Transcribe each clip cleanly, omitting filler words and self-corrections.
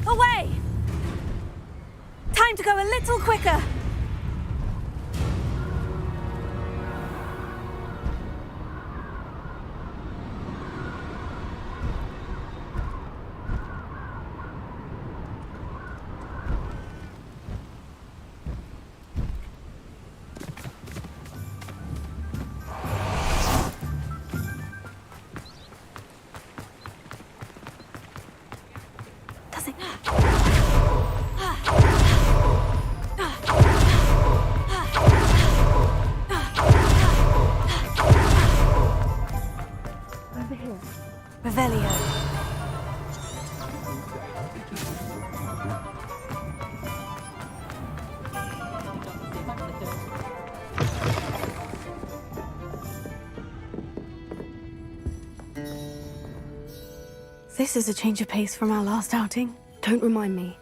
Away! Time to go a little quicker. Does it? Over here. Revelio. This is a change of pace from our last outing. Don't remind me.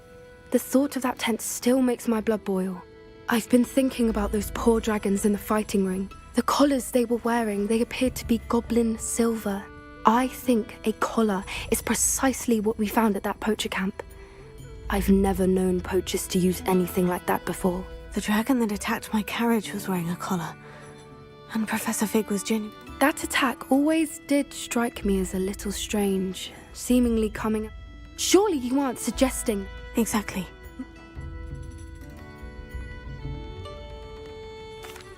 The thought of that tent still makes my blood boil. I've been thinking about those poor dragons in the fighting ring. The collars they were wearing, they appeared to be goblin silver. I think a collar is precisely what we found at that poacher camp. I've never known poachers to use anything like that before. The dragon that attacked my carriage was wearing a collar. And Professor Fig was genuine. That attack always did strike me as a little strange, seemingly coming... Surely you aren't suggesting... Exactly.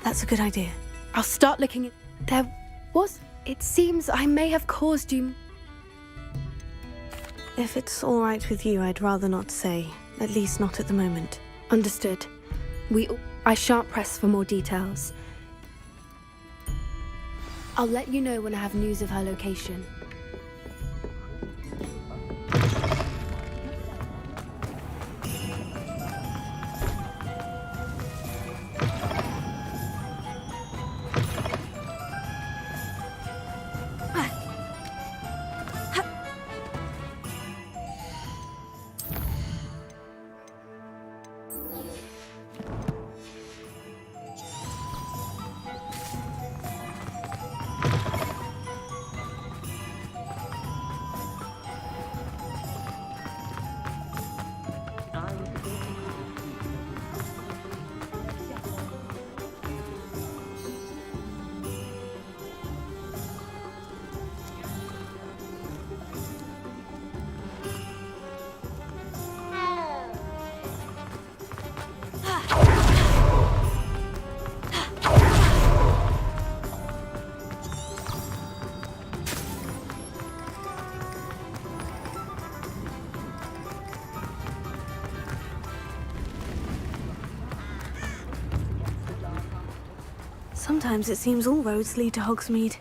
That's a good idea. I'll start looking at... There was... It seems I may have caused you... If it's all right with you, I'd rather not say. At least not at the moment. Understood. I shan't press for more details. I'll let you know when I have news of her location. Sometimes it seems all roads lead to Hogsmeade.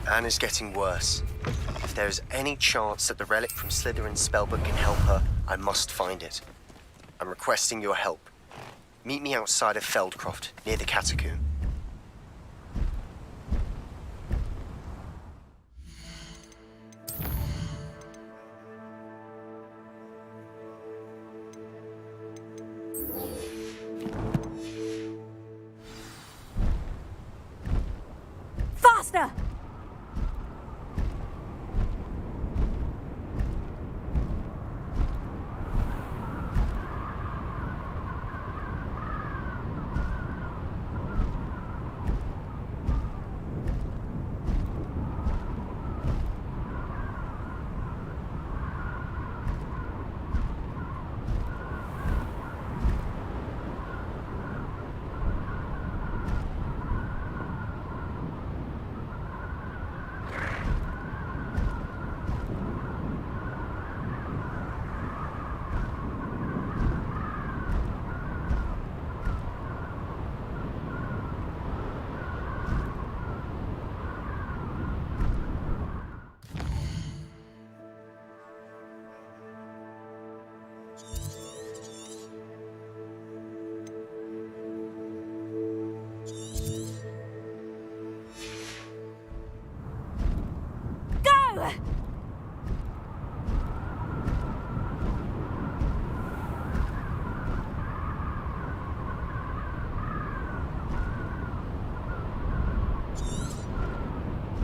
Anne is getting worse. If there is any chance that the relic from Slytherin's spellbook can help her, I must find it. I'm requesting your help. Meet me outside of Feldcroft, near the Catacomb. faster!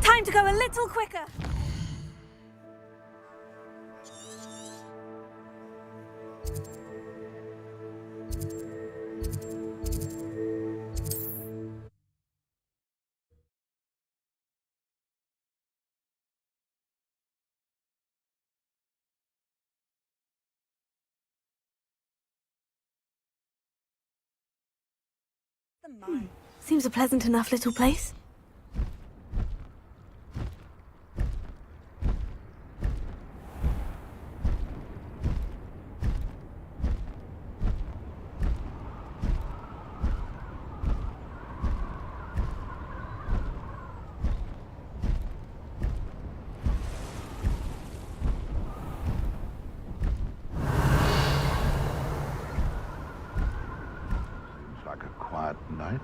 Time to go a little quicker! Seems a pleasant enough little place. Like a quiet night.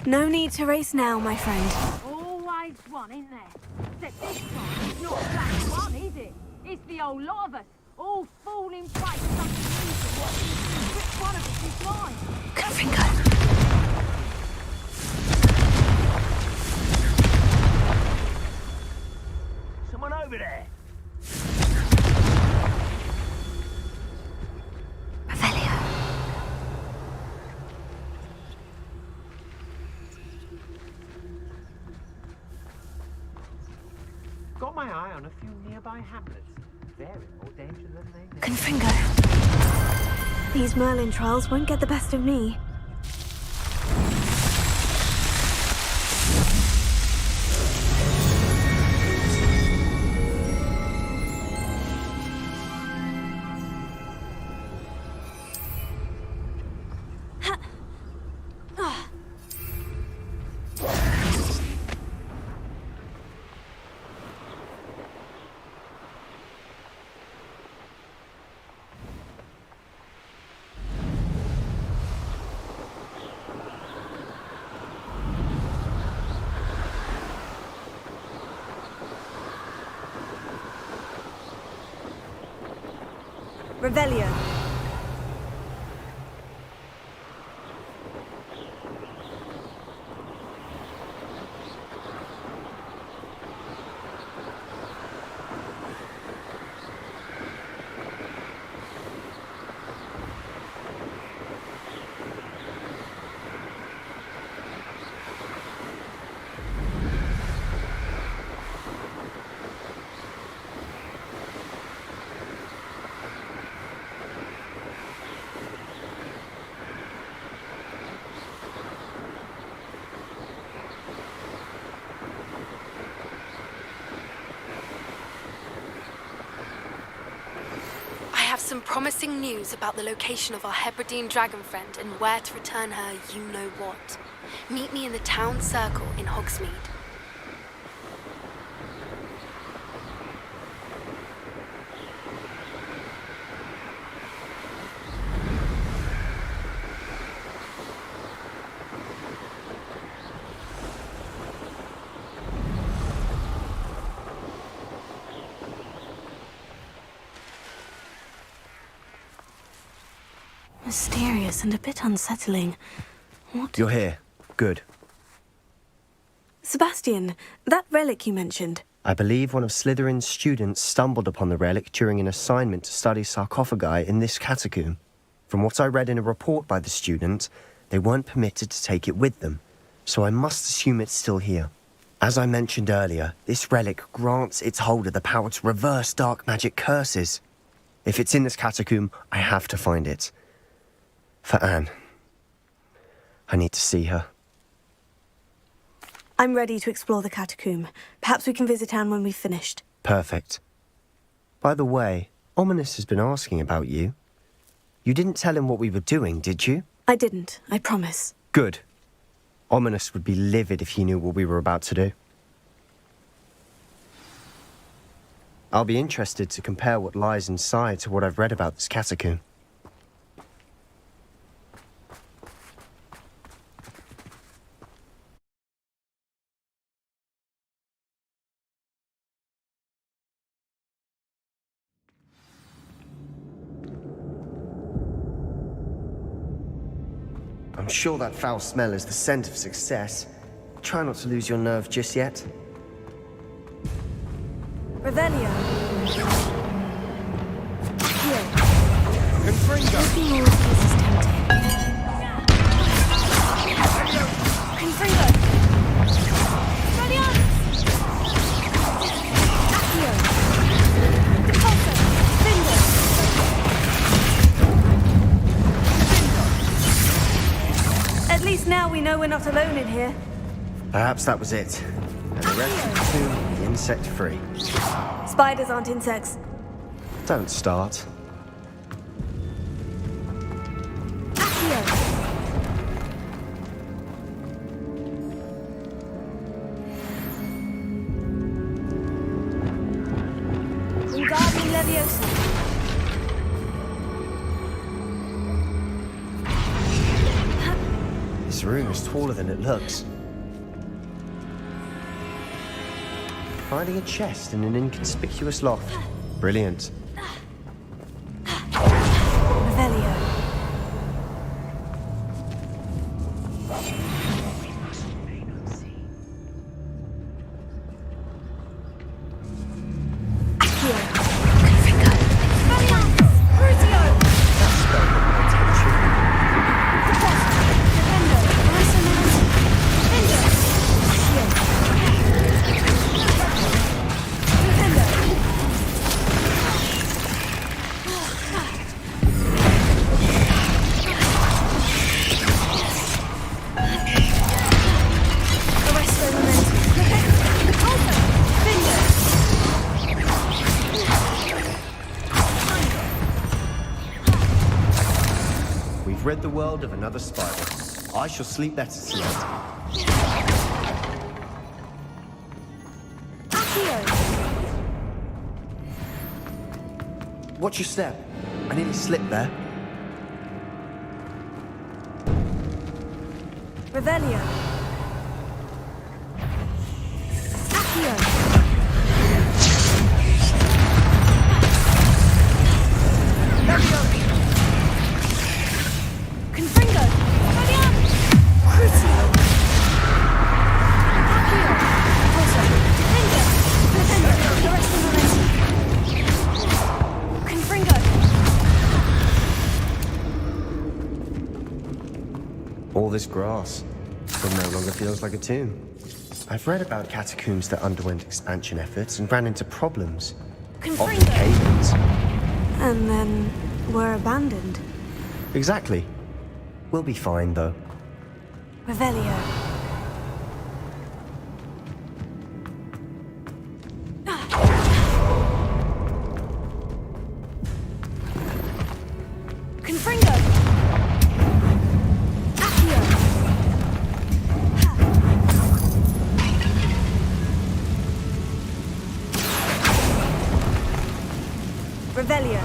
No need to race now, my friend. Always one, isn't there? Except this time, it's not just one, is it? It's the whole lot of us, all falling prey to something evil. Which one of us is mine? Confringo. Someone over there. Revelio. Got my eye on a few nearby hamlets. They're in more danger than they think. Confringo. These Merlin trials won't get the best of me. Revelio. some promising news about the location of our Hebridean dragon friend and where to return her you-know-what. Meet me in the town circle in Hogsmeade. Mysterious and a bit unsettling. What? You're here. Good. Sebastian, that relic you mentioned. I believe one of Slytherin's students stumbled upon the relic during an assignment to study sarcophagi in this catacomb. From what I read in a report by the student, they weren't permitted to take it with them, so I must assume it's still here. As I mentioned earlier, this relic grants its holder the power to reverse dark magic curses. If it's in this catacomb, I have to find it. For Anne. I need to see her. I'm ready to explore the catacomb. Perhaps we can visit Anne when we've finished. Perfect. By the way, Ominous has been asking about you. You didn't tell him what we were doing, did you? I didn't, I promise. Good. Ominous would be livid if he knew what we were about to do. I'll be interested to compare what lies inside to what I've read about this catacomb. I'm sure that foul smell is the scent of success. Try not to lose your nerve just yet. Revelio. Here. Confringo! Looking all of this is tempting. Confringo. Guardian! Accio. Pulsar. Finger. At least now we know we're not alone in here. Perhaps that was it. And the rest of the tomb will be insect-free. Spiders aren't insects. Don't start. Accio. Wingardium Leviosa. This room is taller than it looks. Finding a chest in an inconspicuous loft. Brilliant. Revelio. Accio. Confringo. Valiant. Crucio. That spell got my attention. Defendo. Resonance. Defendo. Accio. Defendo. Arresto Momentum. Pulsar. Defendo. We've rid the world of another spider. I shall sleep better tonight. Accio. Watch your step. I nearly slipped there. Revelio. Accio. Confringo. Valiant. Crucio. Accio. Pulsar. Defendo. Defendo. Arresto Momentum. Confringo. All this grass. It no longer feels like a tomb. I've read about catacombs that underwent expansion efforts and ran into problems. Often Confringo. cave-ins. And then were abandoned. Exactly. We'll be fine, though. Revelio. Revelio.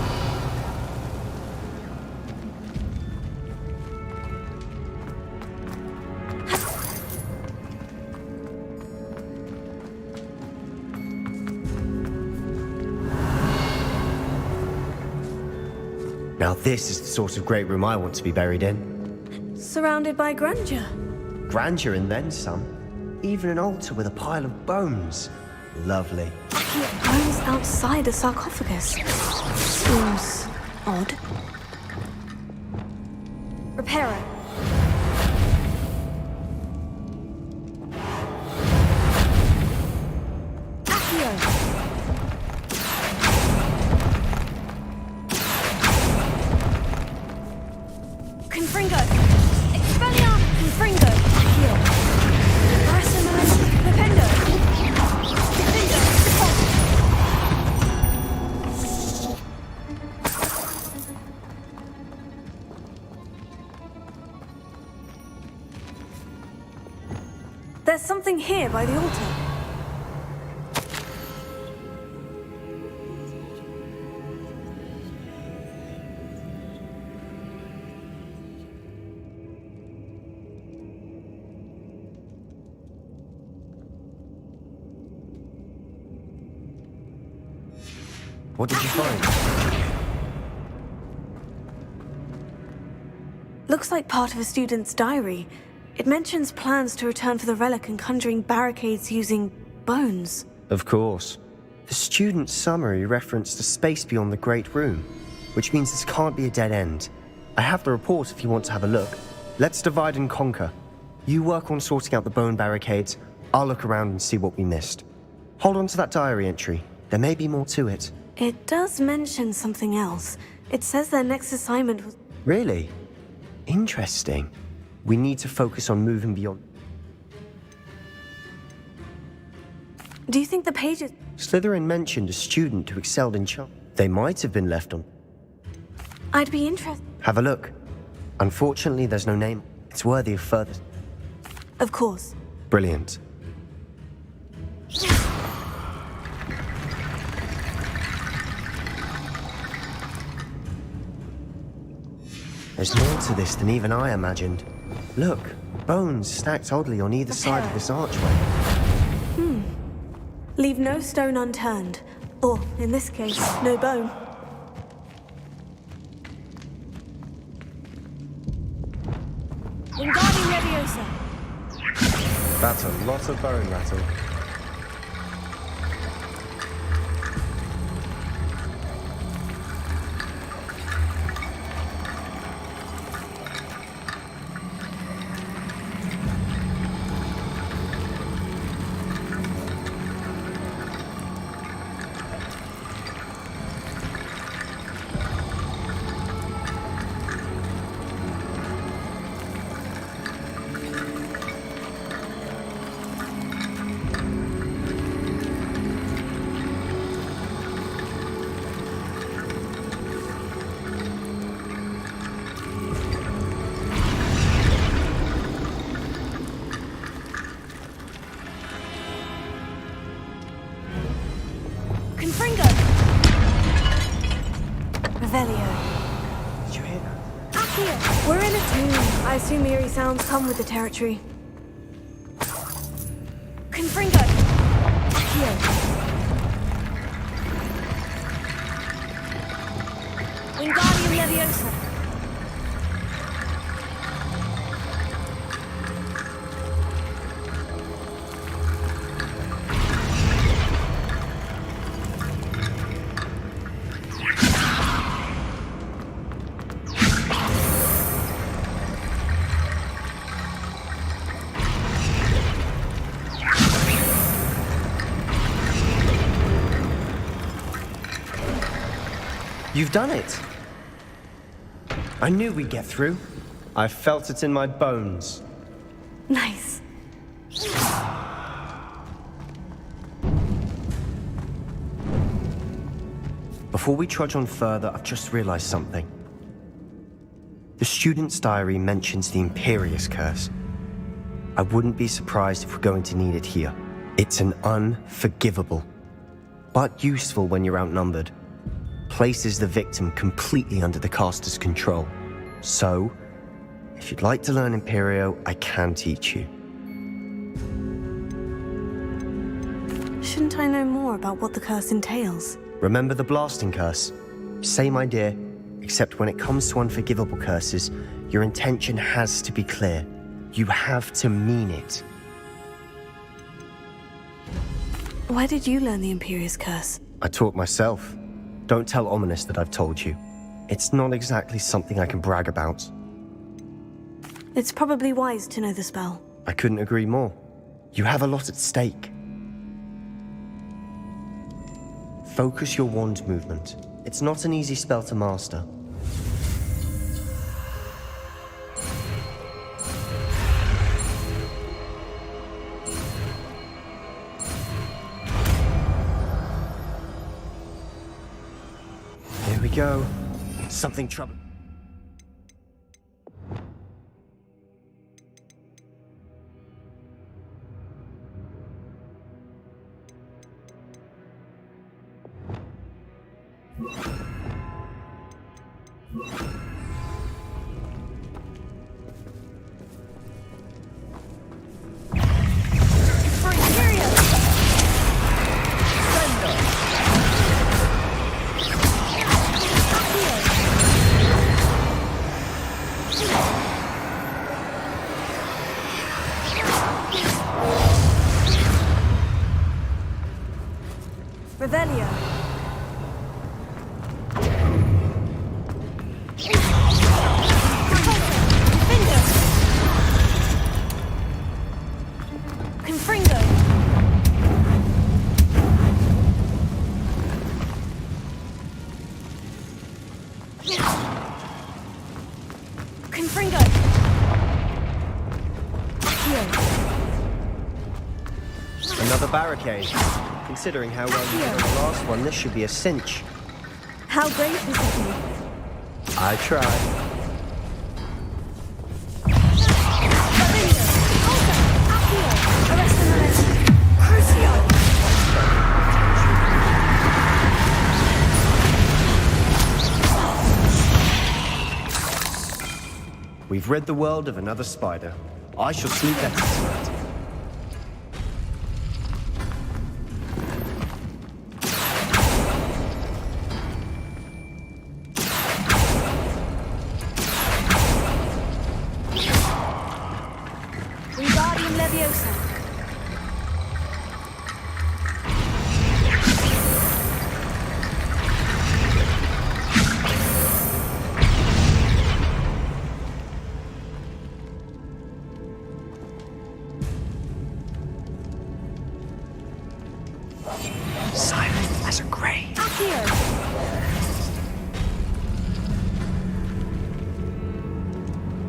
Now this is the sort of great room I want to be buried in. Surrounded by grandeur. Grandeur and then some. Even an altar with a pile of bones. Lovely. Bones outside a sarcophagus. Seems odd. Reparo. Accio. Confringo. Expelliarmus. Confringo. Accio. Racionalis. Pependo. Defendo. There's something here by the altar. What did you find? Looks like part of a student's diary. It mentions plans to return for the relic and conjuring barricades using bones. Of course. The student's summary referenced a space beyond the Great Room, which means this can't be a dead end. I have the report if you want to have a look. Let's divide and conquer. You work on sorting out the bone barricades, I'll look around and see what we missed. Hold on to that diary entry. There may be more to it. It does mention something else. It says their next assignment was... Really? Interesting. We need to focus on moving beyond. Do you think the pages... Slytherin mentioned a student who excelled in charm. They might have been left on. I'd be interested... Have a look. Unfortunately, there's no name. It's worthy of further... Of course. Brilliant. There's more to this than even I imagined. Look, bones stacked oddly on either side of this archway. Leave no stone unturned. Or, in this case, no bone. Wingardium Leviosa. That's a lot of bone rattle. Confringo. Revelio. Did you hear that? Accio. We're in a tomb. I assume eerie sounds come with the territory. Confringo. Accio. Wingardium Leviosa. You've done it! I knew we'd get through. I felt it in my bones. Nice. Before we trudge on further, I've just realized something. The student's diary mentions the Imperious Curse. I wouldn't be surprised if we're going to need it here. It's an unforgivable, but useful when you're outnumbered. places the victim completely under the caster's control. So, if you'd like to learn Imperio, I can teach you. Shouldn't I know more about what the curse entails? Remember the blasting curse? Same idea, except when it comes to unforgivable curses, your intention has to be clear. You have to mean it. Where did you learn the Imperious curse? I taught myself. Don't tell Ominous that I've told you. It's not exactly something I can brag about. It's probably wise to know the spell. I couldn't agree more. You have a lot at stake. Focus your wand movement. It's not an easy spell to master. Here we go. Something troubling. Revelio. Confringo. Confringo. Another barricade. Considering how well you did on the last one, this should be a cinch. How great was it? I tried. We've rid the world of another spider. I shall sleep better tonight. Wingardium Leviosa. Silent as a grave. Accio.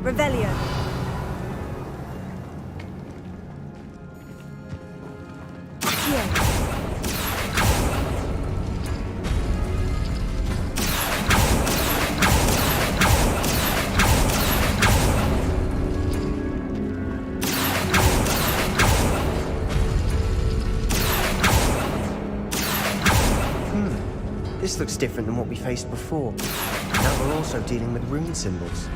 Revelio. This looks different than what we faced before. Now we're also dealing with rune symbols.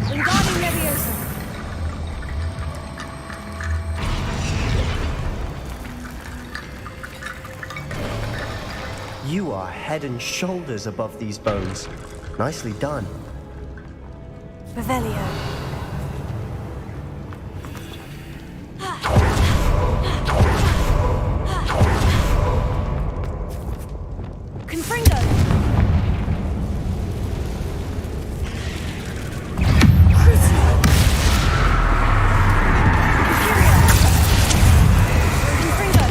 Wingardium Leviosa. You are head and shoulders above these bones. Nicely done. Revelio. Confringo. Crucio. Confringo.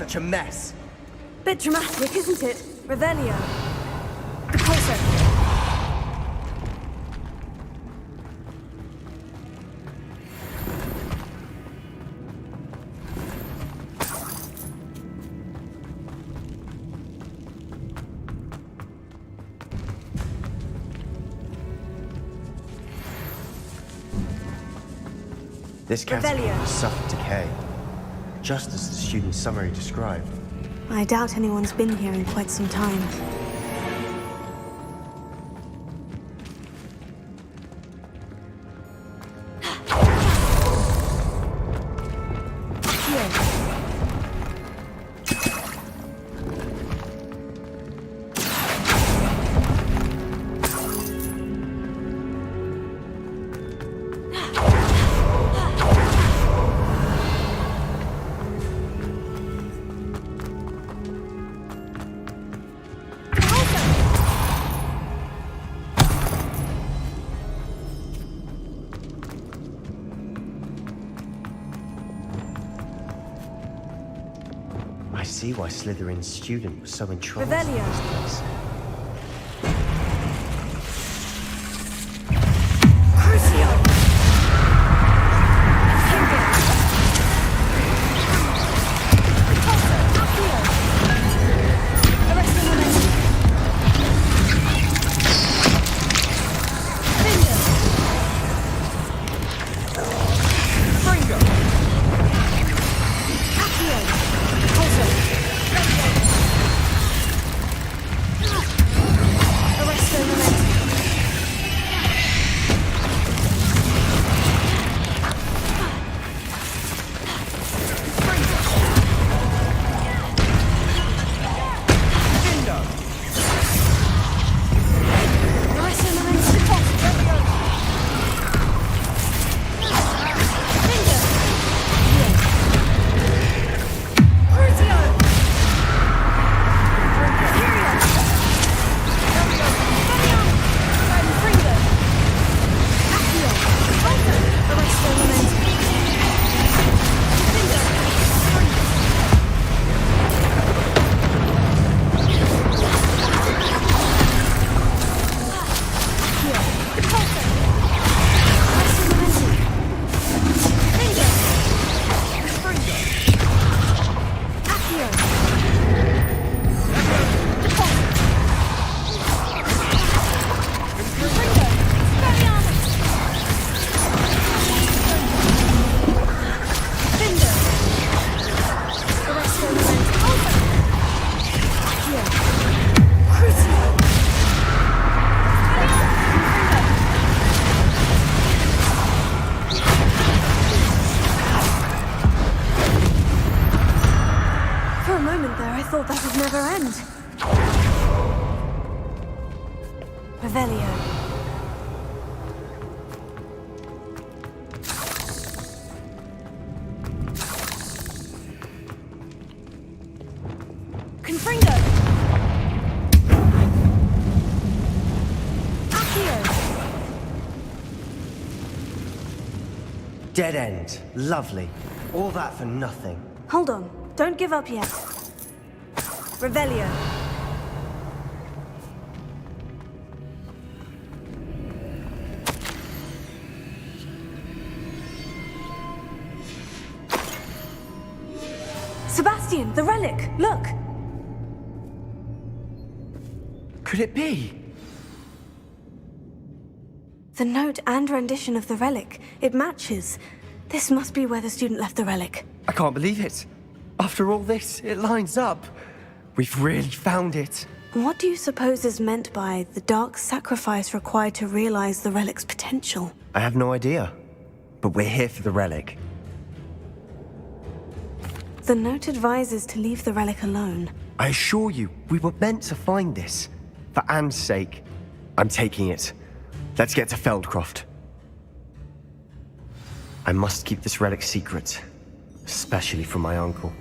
such a mess? Bit dramatic, isn't it? Revelio. Repulsor. This catapult Revelio. has suffered decay, just as the student's summary described. I doubt anyone's been here in quite some time. I see why Slytherin's student was so entranced Revelio. in this place. Crucio! thought that would never end. Revelio. Confringo! Accio! Dead end. Lovely. All that for nothing. Hold on. Don't give up yet. Revelio. Sebastian, the relic! Look! Could it be? The note and rendition of the relic. It matches. This must be where the student left the relic. I can't believe it. After all this, it lines up. We've really found it. What do you suppose is meant by the dark sacrifice required to realize the relic's potential? I have no idea. But we're here for the relic. The note advises to leave the relic alone. I assure you, we were meant to find this. For Anne's sake. I'm taking it. Let's get to Feldcroft. I must keep this relic secret. Especially from my uncle.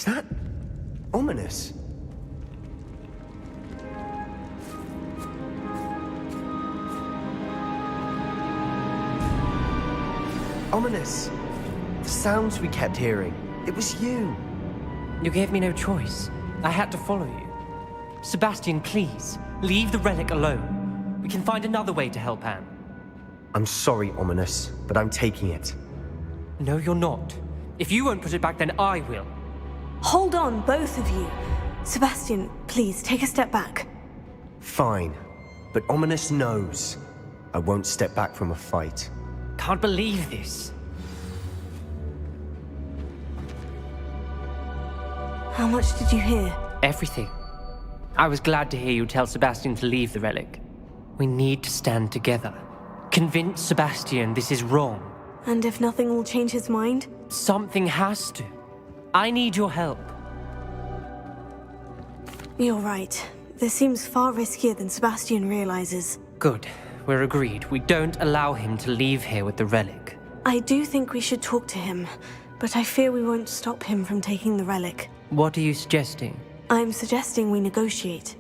Is that ominous? Ominous! The sounds we kept hearing. It was you. You gave me no choice. I had to follow you. Sebastian, please, leave the relic alone. We can find another way to help Anne. I'm sorry, Ominous, but I'm taking it. No, you're not. If you won't put it back, then I will. Hold on, both of you. Sebastian, please, take a step back. Fine, but Ominous knows. I won't step back from a fight. Can't believe this. How much did you hear? Everything. I was glad to hear you tell Sebastian to leave the relic. We need to stand together. Convince Sebastian this is wrong. And if nothing will change his mind? Something has to. I need your help. You're right. This seems far riskier than Sebastian realizes. Good. We're agreed. We don't allow him to leave here with the relic. I do think we should talk to him, but I fear we won't stop him from taking the relic. What are you suggesting? I'm suggesting we negotiate.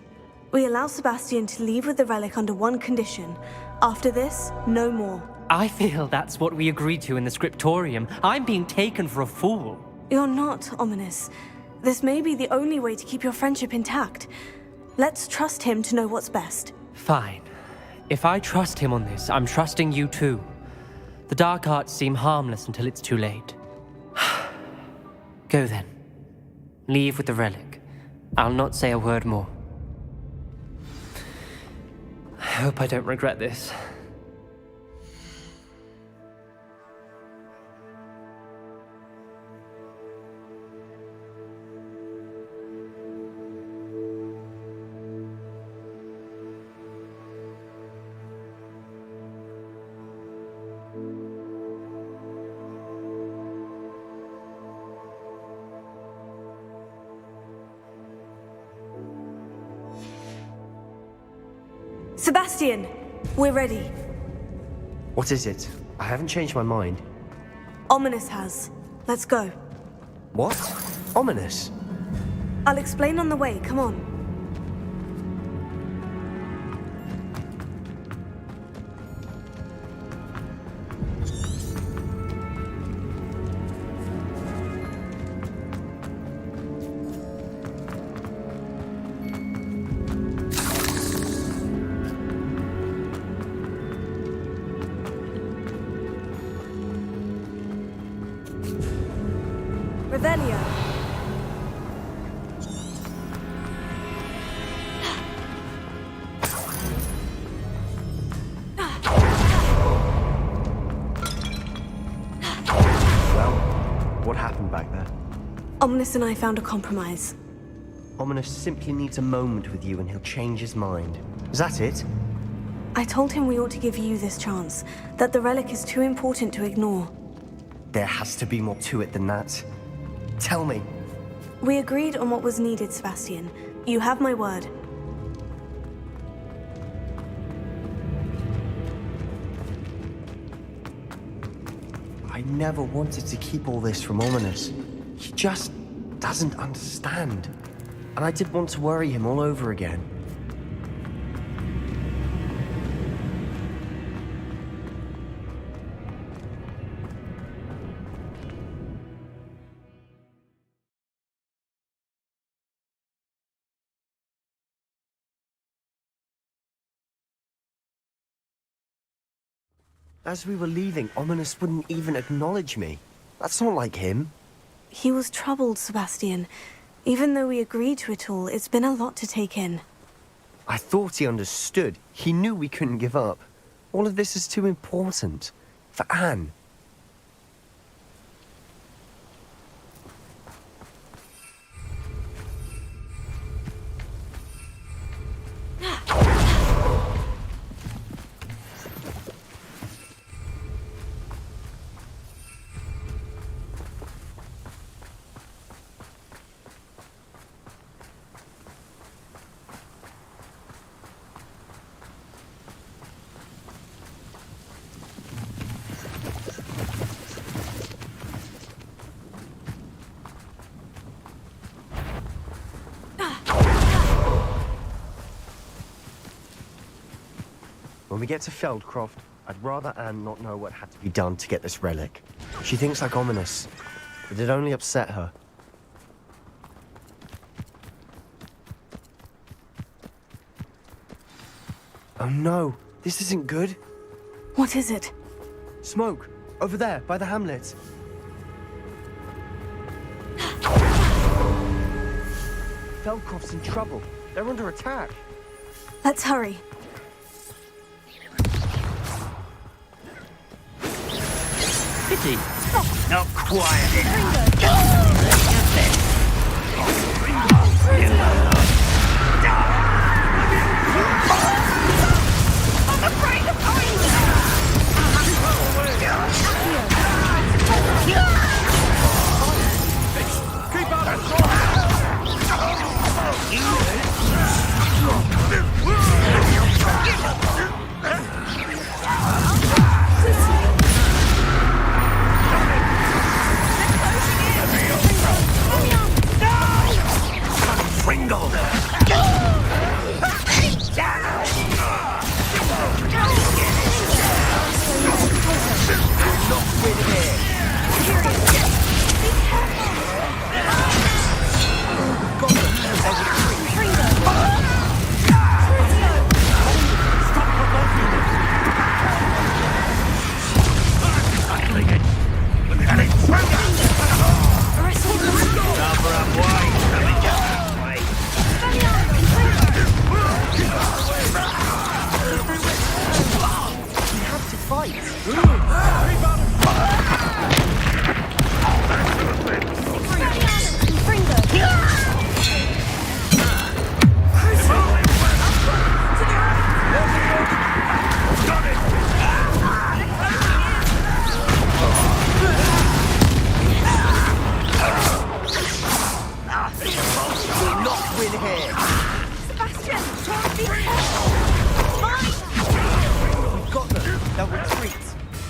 We allow Sebastian to leave with the relic under one condition. After this, no more. I feel that's what we agreed to in the scriptorium. I'm being taken for a fool. You're not, Ominous. This may be the only way to keep your friendship intact. Let's trust him to know what's best. Fine. If I trust him on this, I'm trusting you too. The dark arts seem harmless until it's too late. Go then. Leave with the relic. I'll not say a word more. I hope I don't regret this. Sebastian! We're ready. What is it? I haven't changed my mind. Ominous has. Let's go. What? Ominous? I'll explain on the way, come on. Revelio. Well, what happened back there? Ominous and I found a compromise. Ominous simply needs a moment with you and he'll change his mind. Is that it? I told him we ought to give you this chance, that the relic is too important to ignore. There has to be more to it than that. Tell me. We agreed on what was needed, Sebastian. You have my word. I never wanted to keep all this from Ominous. He just doesn't understand. And I didn't want to worry him all over again. As we were leaving, Ominous wouldn't even acknowledge me. That's not like him. He was troubled, Sebastian. Even though we agreed to it all, it's been a lot to take in. I thought he understood. He knew we couldn't give up. All of this is too important. For Anne. When we get to Feldcroft, I'd rather Anne not know what had to be done to get this relic. She thinks like ominous, but it only upset her. Oh no, this isn't good. What is it? Smoke, over there, by the hamlet. Feldcroft's in trouble. They're under attack. Let's hurry. Pity. Not quiet.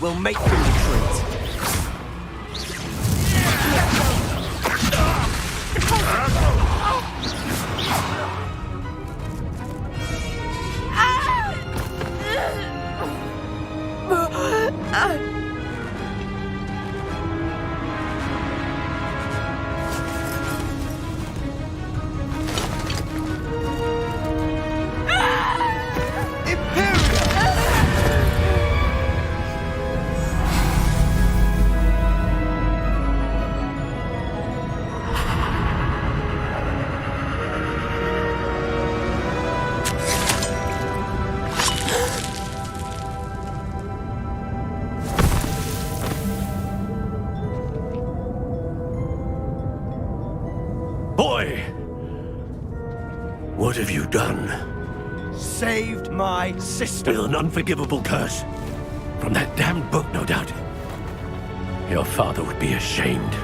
We'll make them retreat. Boy! What have you done? Saved my sister. With an unforgivable curse. From that damned book, no doubt. Your father would be ashamed.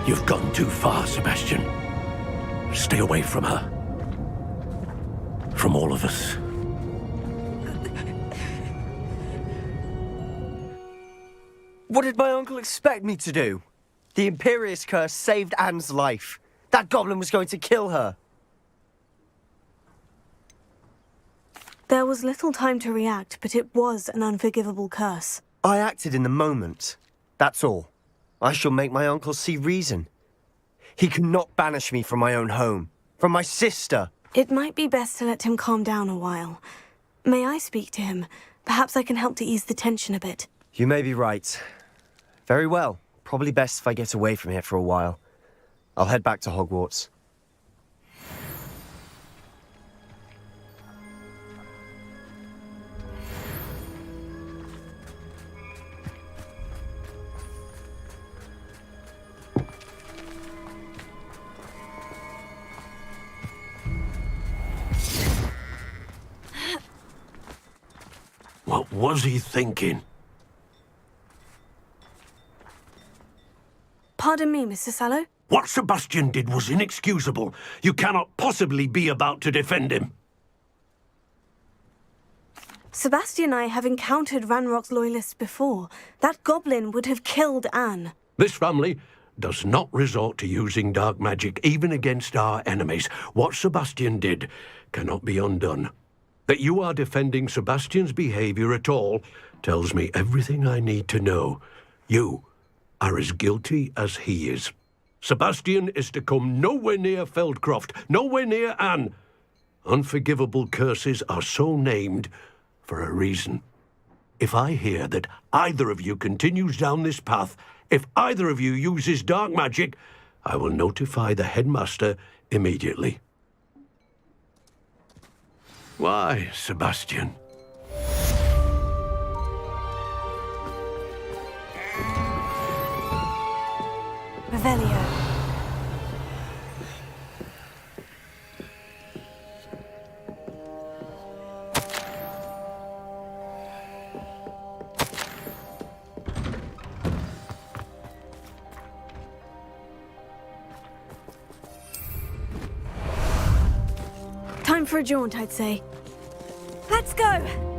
You've gone too far, Sebastian. Stay away from her. From all of us. What did my uncle expect me to do? The Imperious curse saved Anne's life. That goblin was going to kill her. There was little time to react, but it was an unforgivable curse. I acted in the moment. That's all. I shall make my uncle see reason. He cannot banish me from my own home, from my sister. It might be best to let him calm down a while. May I speak to him? Perhaps I can help to ease the tension a bit. You may be right. Very well. Probably best if I get away from here for a while. I'll head back to Hogwarts. What was he thinking? Pardon me, Mr. Sallow? What Sebastian did was inexcusable. You cannot possibly be about to defend him. Sebastian and I have encountered Ranrock's loyalists before. That goblin would have killed Anne. This family does not resort to using dark magic, even against our enemies. What Sebastian did cannot be undone. That you are defending Sebastian's behavior at all tells me everything I need to know. You are as guilty as he is. Sebastian is to come nowhere near Feldcroft, nowhere near Anne. Unforgivable curses are so named for a reason. If I hear that either of you continues down this path, if either of you uses dark magic, I will notify the headmaster immediately. Why, Sebastian? Revelio. Time for a jaunt, I'd say. Let's go!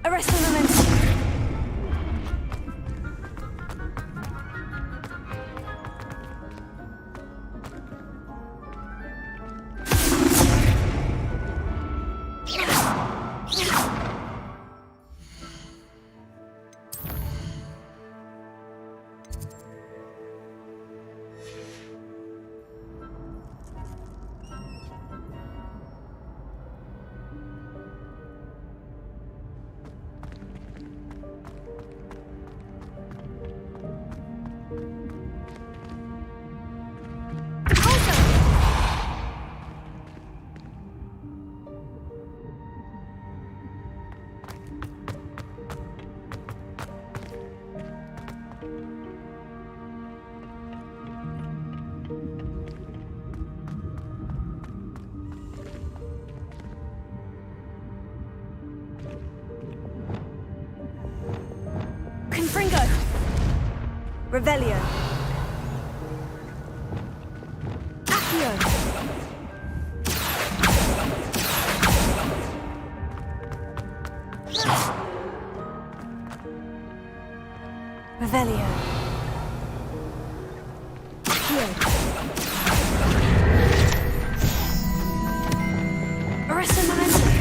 Arrest the momentum. Confringo! Revelio! Accio! Revelio! Accio! Arrest the momentum!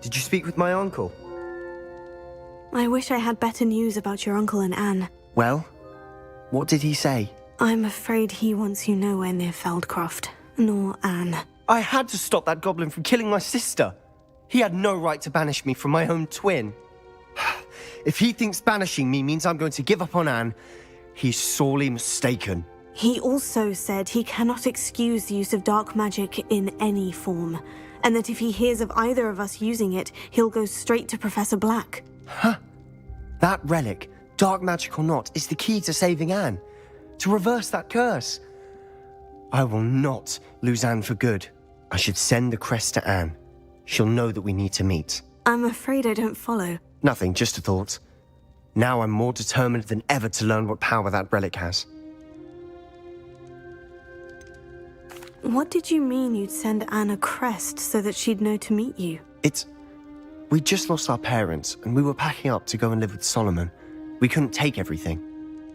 Did you speak with my uncle? I wish I had better news about your uncle and Anne. Well, what did he say? I'm afraid he wants you nowhere near Feldcroft, nor Anne. I had to stop that goblin from killing my sister. He had no right to banish me from my own twin. If he thinks banishing me means I'm going to give up on Anne, he's sorely mistaken. He also said he cannot excuse the use of dark magic in any form, and that if he hears of either of us using it, he'll go straight to Professor Black. Huh? That relic, dark magic or not, is the key to saving Anne. To reverse that curse. I will not lose Anne for good. I should send the crest to Anne. She'll know that we need to meet. I'm afraid I don't follow. Nothing, just a thought. Now I'm more determined than ever to learn what power that relic has. What did you mean you'd send Anne a crest so that she'd know to meet you? We'd just lost our parents, and we were packing up to go and live with Solomon. We couldn't take everything.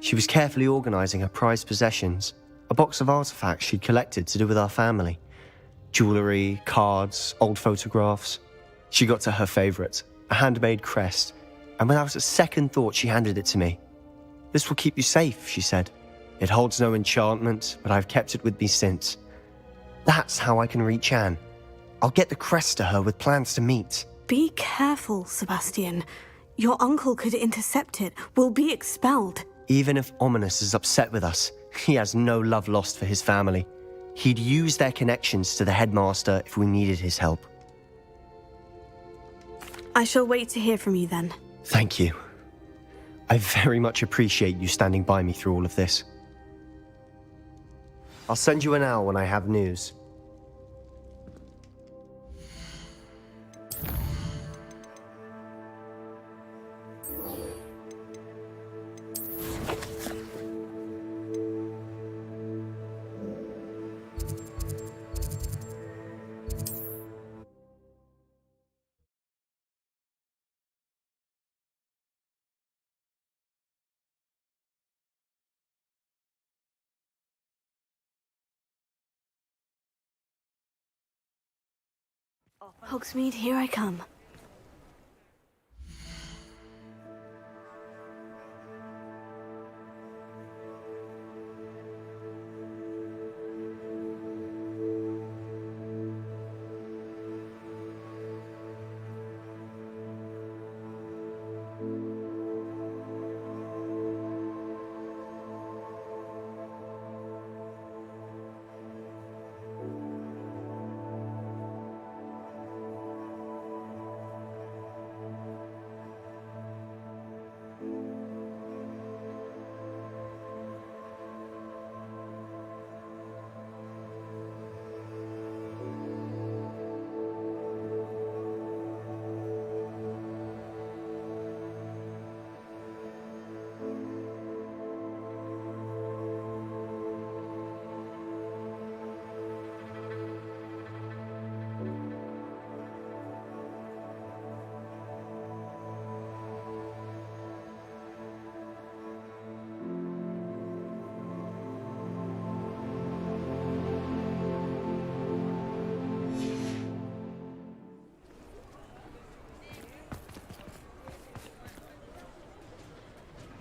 She was carefully organising her prized possessions, a box of artifacts she'd collected to do with our family. Jewellery, cards, old photographs. She got to her favourite, a handmade crest, and without a second thought she handed it to me. "This will keep you safe," she said. "It holds no enchantment, but I've kept it with me since. That's how I can reach Anne. I'll get the crest to her with plans to meet." Be careful, Sebastian. Your uncle could intercept it. We'll be expelled. Even if Ominous is upset with us, he has no love lost for his family. He'd use their connections to the headmaster if we needed his help. I shall wait to hear from you then. Thank you. I very much appreciate you standing by me through all of this. I'll send you an owl when I have news. Hogsmeade, here I come.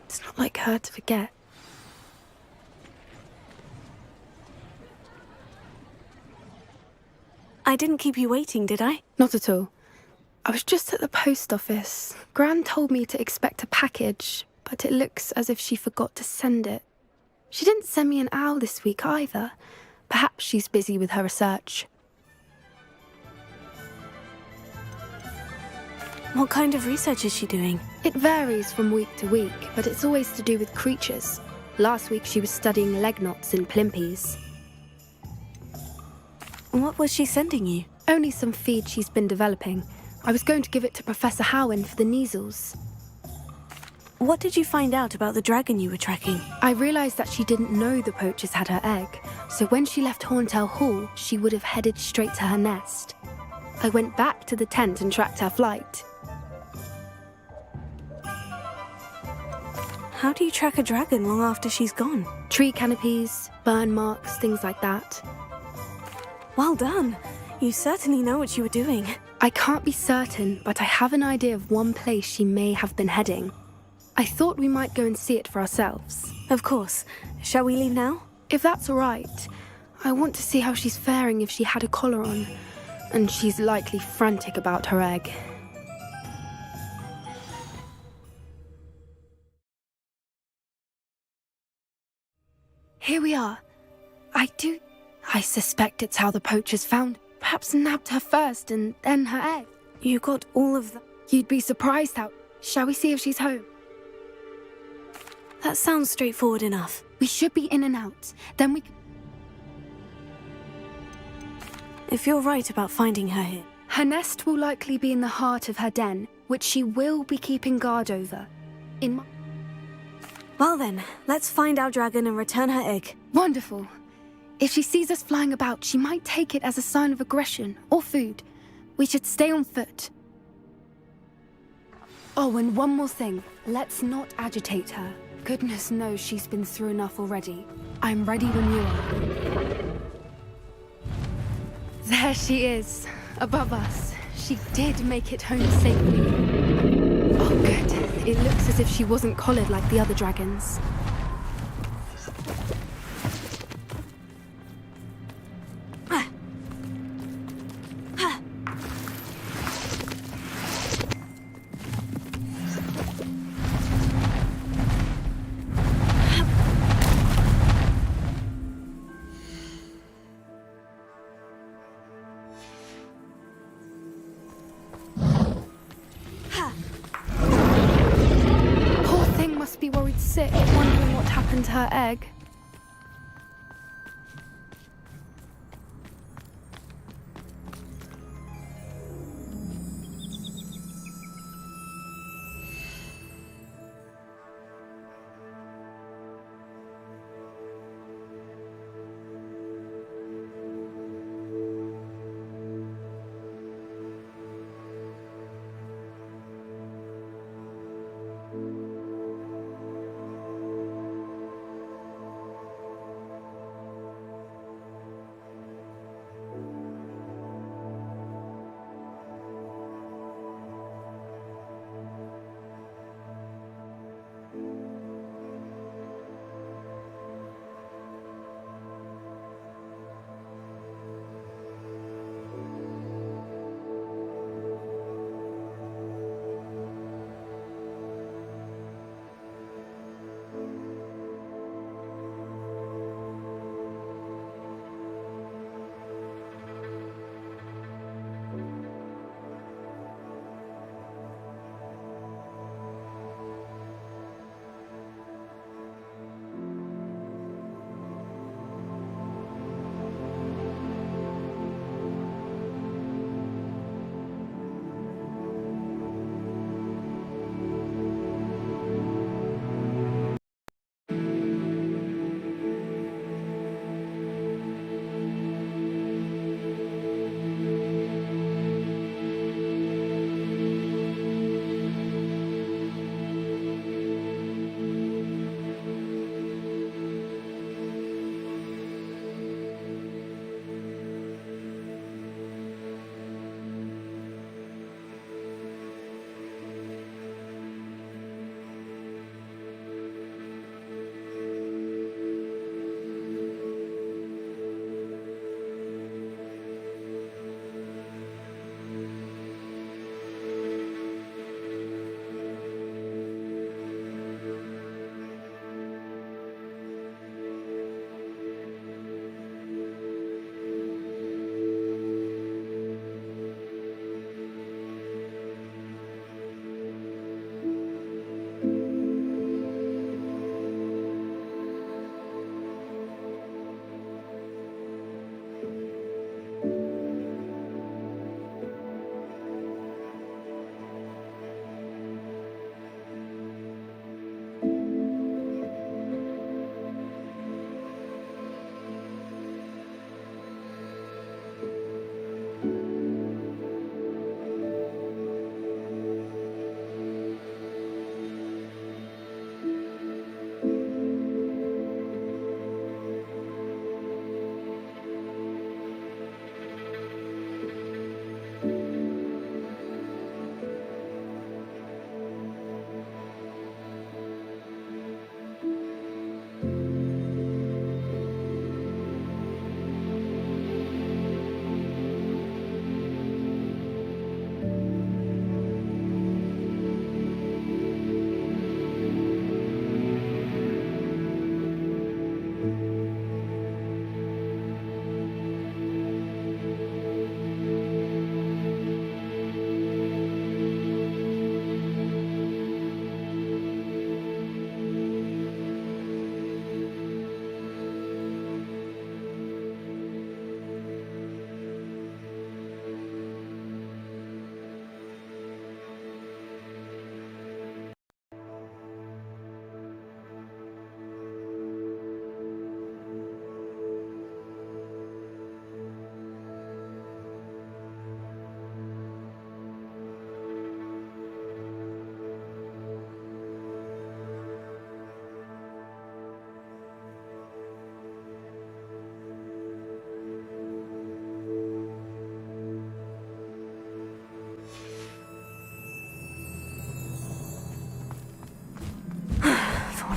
It's not like her to forget. I didn't keep you waiting, did I? Not at all. I was just at the post office. Gran told me to expect a package, but it looks as if she forgot to send it. She didn't send me an owl this week either. Perhaps she's busy with her research. What kind of research is she doing? It varies from week to week, but it's always to do with creatures. Last week she was studying leg knots in plimpies. What was she sending you? Only some feed she's been developing. I was going to give it to Professor Howin for the measles. What did you find out about the dragon you were tracking? I realised that she didn't know the poachers had her egg, so when she left Horntail Hall, she would have headed straight to her nest. I went back to the tent and tracked her flight. How do you track a dragon long after she's gone? Tree canopies, burn marks, things like that. Well done. You certainly know what you were doing. I can't be certain, but I have an idea of one place she may have been heading. I thought we might go and see it for ourselves. Of course. Shall we leave now? If that's all right. I want to see how she's faring if she had a collar on. And she's likely frantic about her egg. Here we are. I suspect it's how the poachers found. Perhaps nabbed her first and then her egg. You got all of that. You'd be surprised how... Shall we see if she's home? That sounds straightforward enough. We should be in and out. Then we... If you're right about finding her here. Her nest will likely be in the heart of her den, which she will be keeping guard over. Well then, let's find our dragon and return her egg. Wonderful. If she sees us flying about, she might take it as a sign of aggression or food. We should stay on foot. Oh, and one more thing. Let's not agitate her. Goodness knows she's been through enough already. I'm ready when you are. There she is, above us. She did make it home safely. Oh, good. It looks as if she wasn't collared like the other dragons. Be worried sick, wondering what happened to her egg.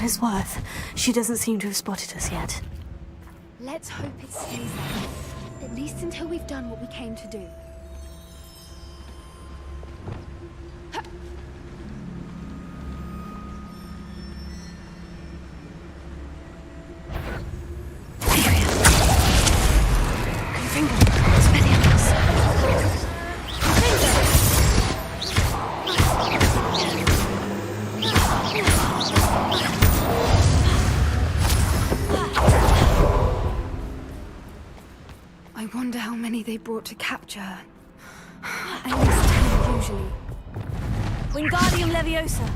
his worth, she doesn't seem to have spotted us yet. Let's hope it stays there. At least until we've done what we came to do. I wonder how many they brought to capture her. At least 10 usually. Wingardium Leviosa.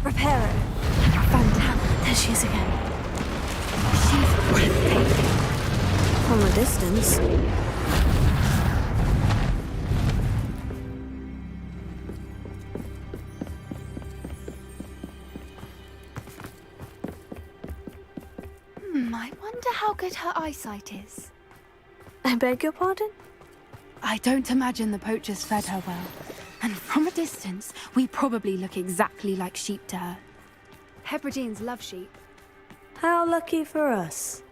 Reparo. Fantastic. There she is again. She's breathtaking. From a distance. I wonder how good her eyesight is. I beg your pardon? I don't imagine the poachers fed her well. And from a distance, we probably look exactly like sheep to her. Hebrideans love sheep. How lucky for us.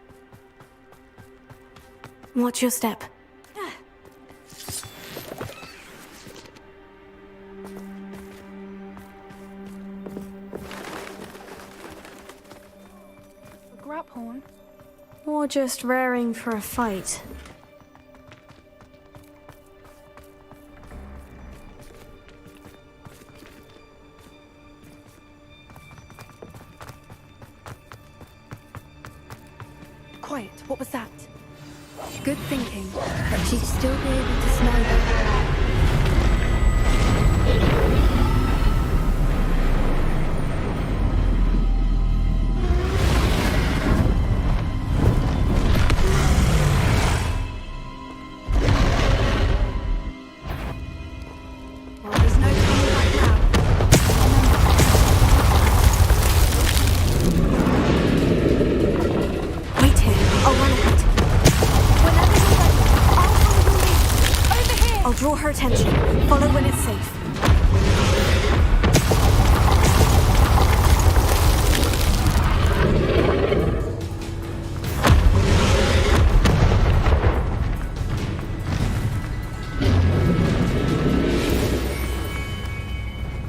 Watch your step. A graphorn? Or just raring for a fight. Quiet, what was that? Good thinking, but she'd still be able to smell them. Well, there's no coming back now. Wait here. I'll run ahead. Whenever you're ready, I'll follow your lead. Over here! I'll draw her attention. Follow when it's safe.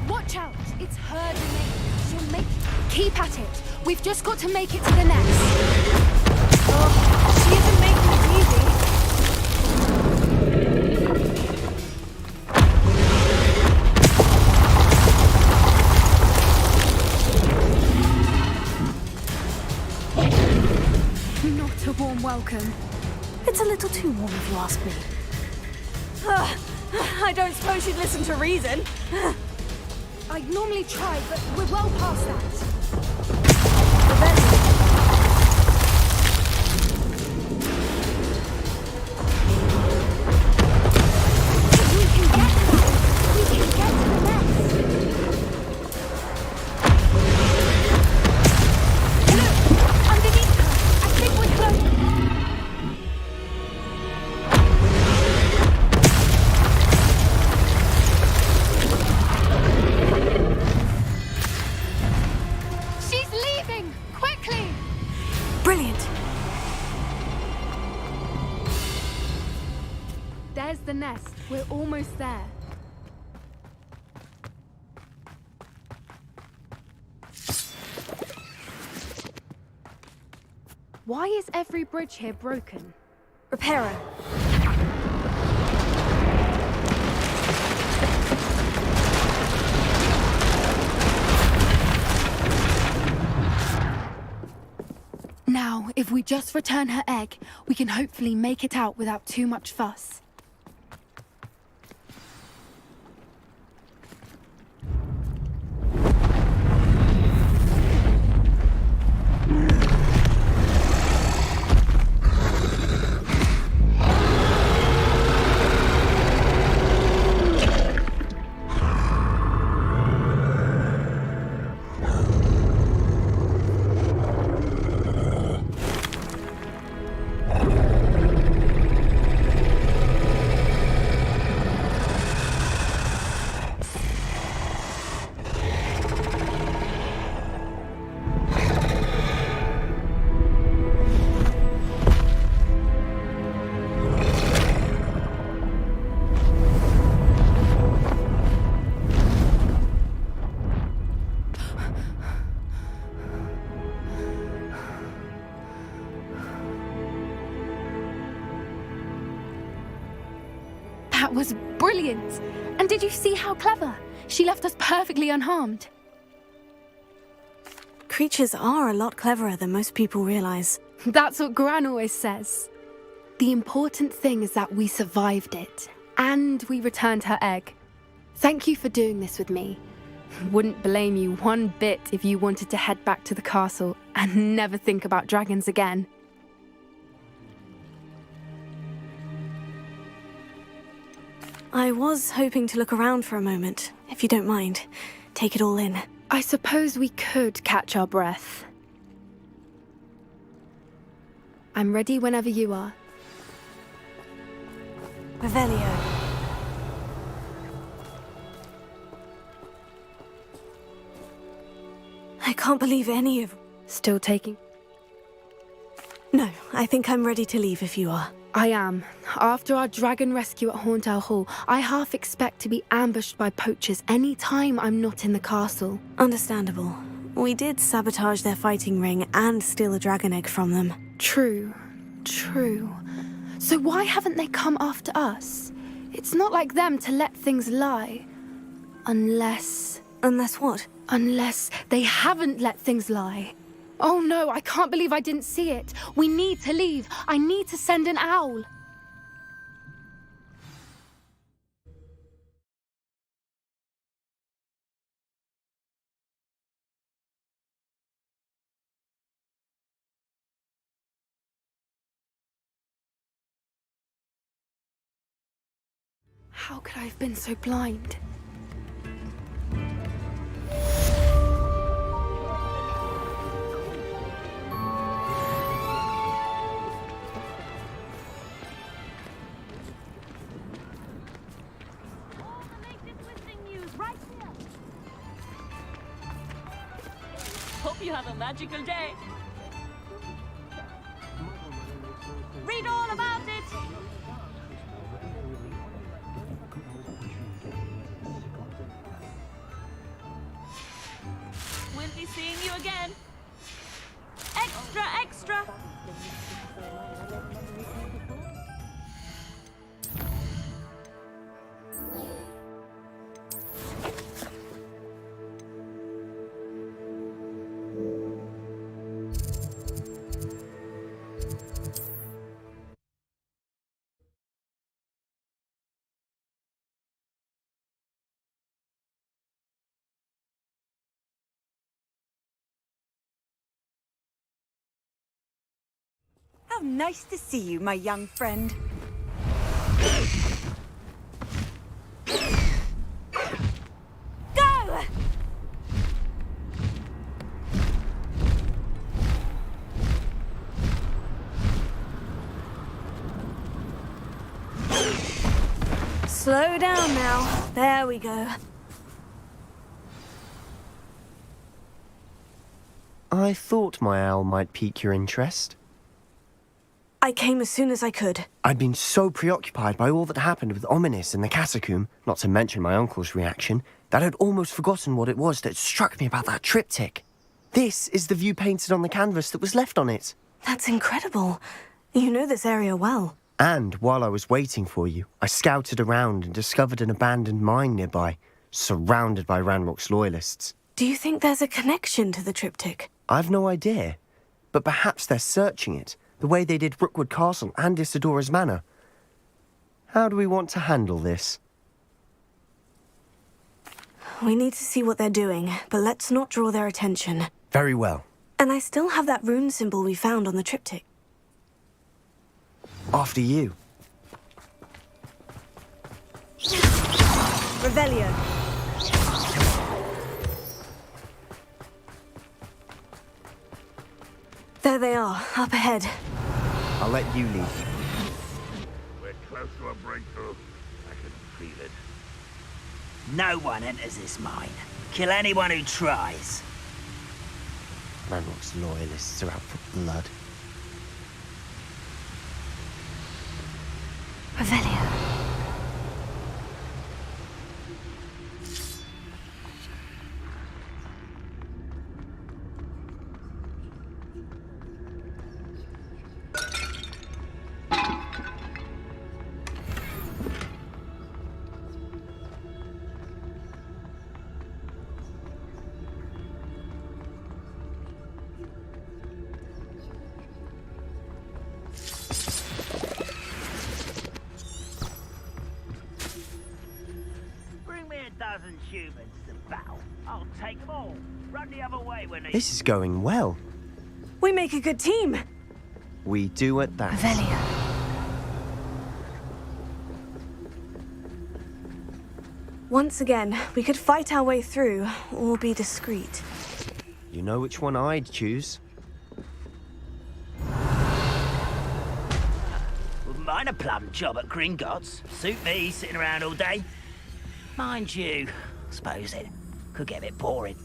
Watch out! It's her domain. She'll make... Keep at it. We've just got to make it to the nest. She isn't making it easy. Not a warm welcome. It's a little too warm if you ask me. I don't suppose you'd listen to reason. I'd normally try, but we're well past that. If we can get there, we can get to the nest. Look! Underneath her! I think we're close. She's leaving! Quickly! Brilliant. There's the nest. We're almost there. Why is every bridge here broken? Reparo. Now, if we just return her egg, we can hopefully make it out without too much fuss. That was brilliant. And did you see how clever? She left us perfectly unharmed. Creatures are a lot cleverer than most people realize. That's what Gran always says. The important thing is that we survived it, and we returned her egg. Thank you for doing this with me. Wouldn't blame you one bit if you wanted to head back to the castle and never think about dragons again. I was hoping to look around for a moment, if you don't mind. Take it all in. I suppose we could catch our breath. I'm ready whenever you are. Revelio. I can't believe any of... Still taking? No, I think I'm ready to leave if you are. I am. After our dragon rescue at Horntail Hall, I half expect to be ambushed by poachers any time I'm not in the castle. Understandable. We did sabotage their fighting ring and steal a dragon egg from them. True. So why haven't they come after us? It's not like them to let things lie. Unless what? Unless they haven't let things lie. Oh no, I can't believe I didn't see it. We need to leave. I need to send an owl. How could I have been so blind? Hope you have a magical day. Read all about it. We'll be seeing you again. Extra, extra. How nice to see you, my young friend. Go! Slow down now. There we go. I thought my owl might pique your interest. I came as soon as I could. I'd been so preoccupied by all that happened with Ominis and the catacomb, not to mention my uncle's reaction, that I'd almost forgotten what it was that struck me about that triptych. This is the view painted on the canvas that was left on it. That's incredible. You know this area well. And while I was waiting for you, I scouted around and discovered an abandoned mine nearby, surrounded by Ranrock's loyalists. Do you think there's a connection to the triptych? I've no idea, but perhaps they're searching it, the way they did Rookwood Castle and Isidora's Manor. How do we want to handle this? We need to see what they're doing, but let's not draw their attention. Very well. And I still have that rune symbol we found on the triptych. After you. Revelio. There they are, up ahead. I'll let you lead. We're close to a breakthrough. I can feel it. No one enters this mine. Kill anyone who tries. Ranrock's loyalists are out for blood. Revelio. humans to battle. I'll take them all. Run the other way when they... This is going well. We make a good team. We do at that. Velia. Once again, we could fight our way through, or be discreet. You know which one I'd choose. Wouldn't mind a plum job at Gringotts. Suit me, sitting around all day. Mind you, I suppose it could get a bit boring.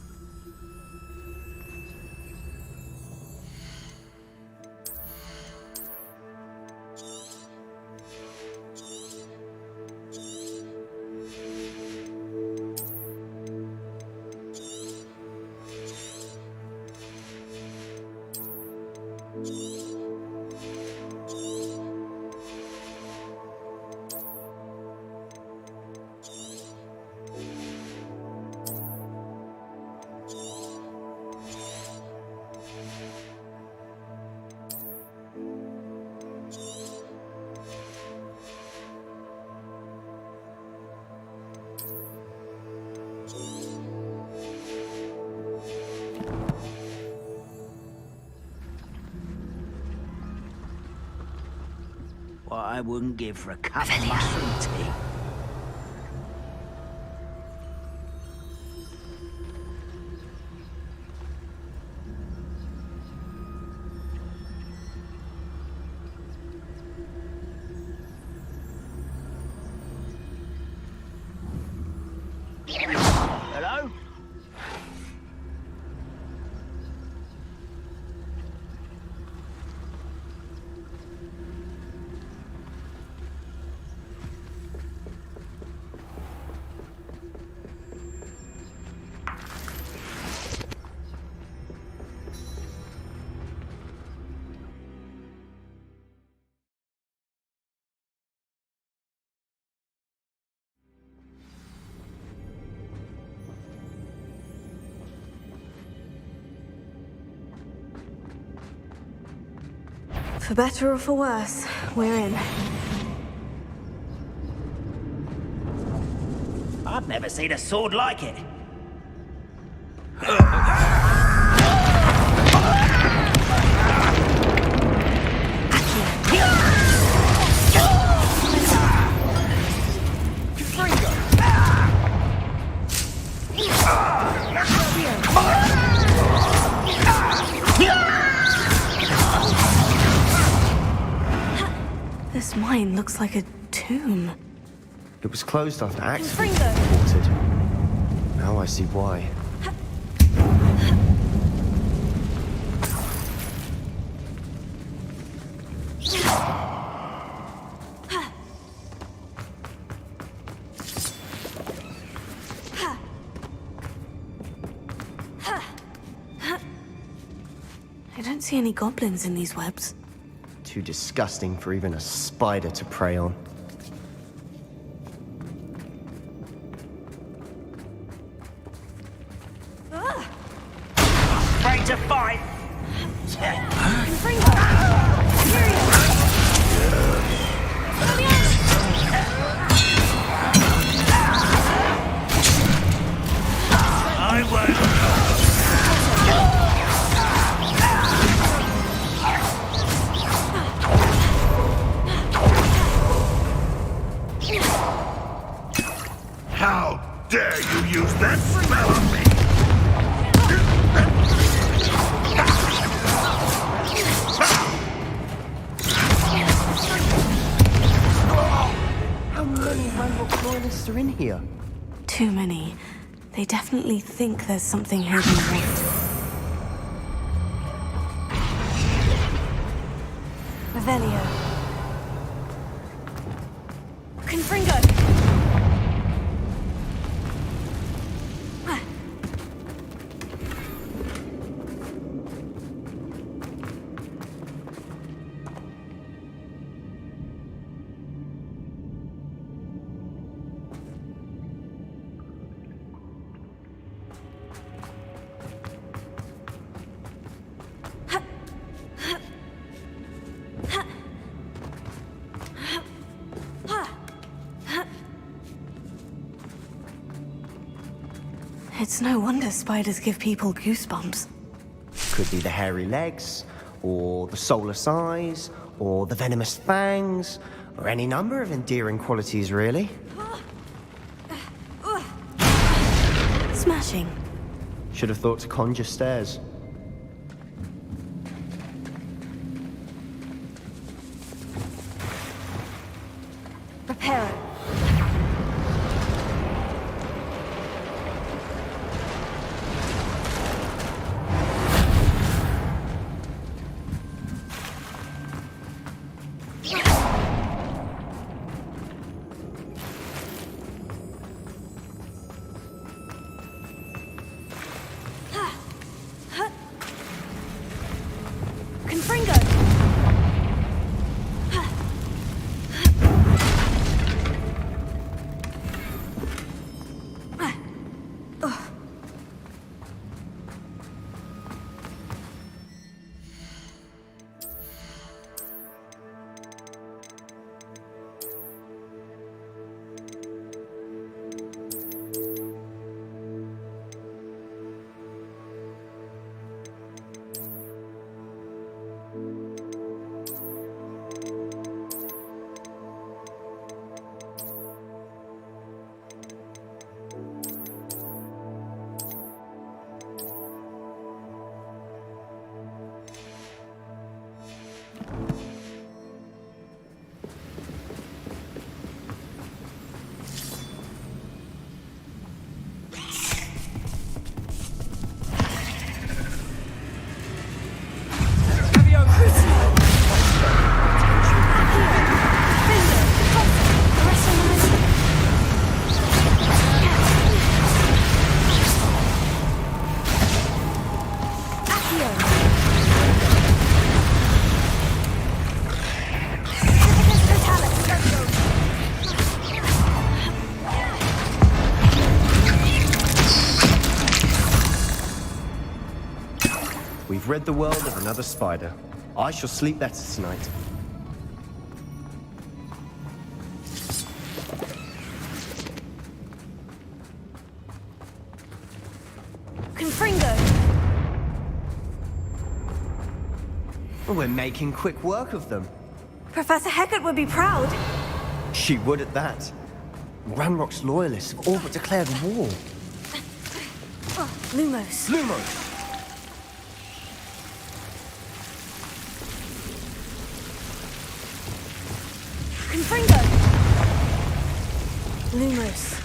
What I wouldn't give for a cup of mushroom tea. Hello? For better or for worse, we're in. I've never seen a sword like it. This mine looks like a tomb. It was closed after accidents were reported. Now I see why. I don't see any goblins in these webs. Too disgusting for even a spider to prey on. Afraid to fight? I won't. How dare you use that spell on me? How many Randall colonists are in here? Too many. They definitely think there's something hidden right. Revelio. Confringo! It's no wonder spiders give people goosebumps. Could be the hairy legs, or the soulless eyes, or the venomous fangs, or any number of endearing qualities, really. Smashing. Should have thought to conjure stairs. Reparo. We've rid the world of another spider. I shall sleep better tonight. Confringo! We're making quick work of them. Professor Hecat would be proud. She would at that. Ranrock's loyalists have all but declared war. Lumos. Lumos! Confringo! Lumos.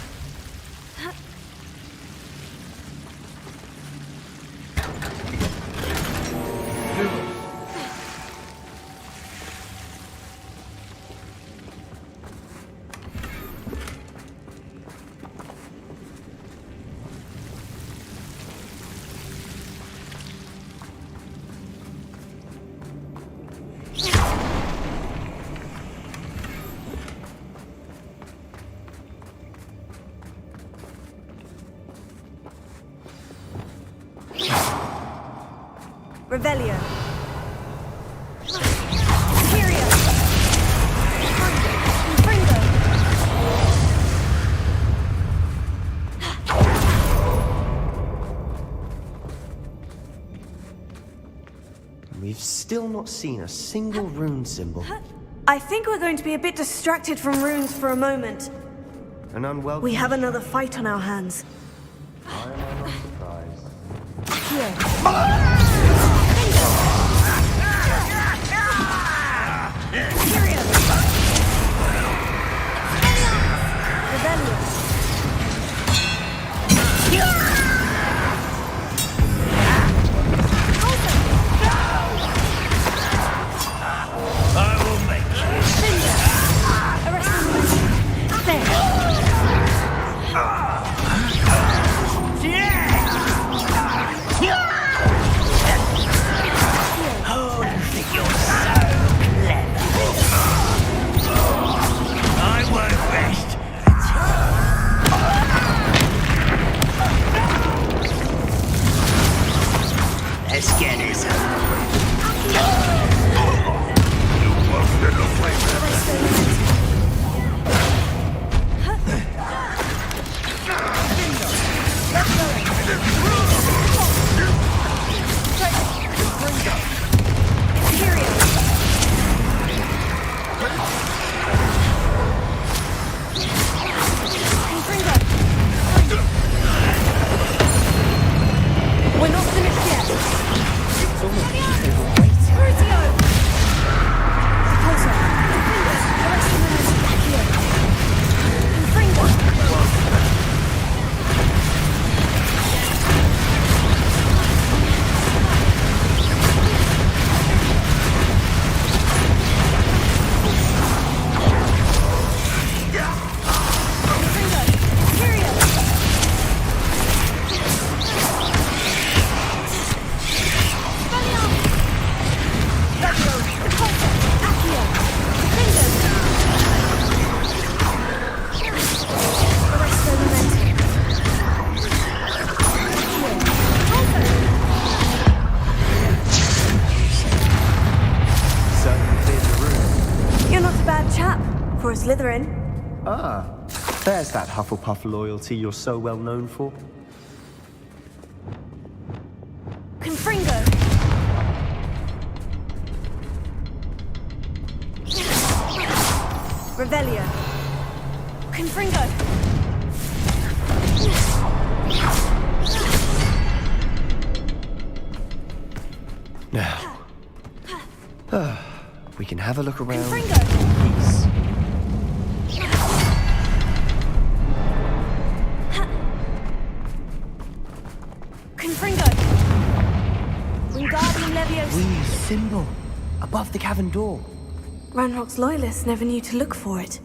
Revelio. Imperio. Confringo. We've still not seen a single rune symbol. I think we're going to be a bit distracted from runes for a moment. An unwelcome... We have another fight on our hands. I am not surprised. Here. chap. For a Slytherin. Ah, there's that Hufflepuff loyalty you're so well known for. Confringo. Revelio. Confringo. Now, we can have a look around. Confringo. Peace. Confringo. Wingardium Leviosa. Wee symbol above the cavern door. Ranrock's loyalists never knew to look for it.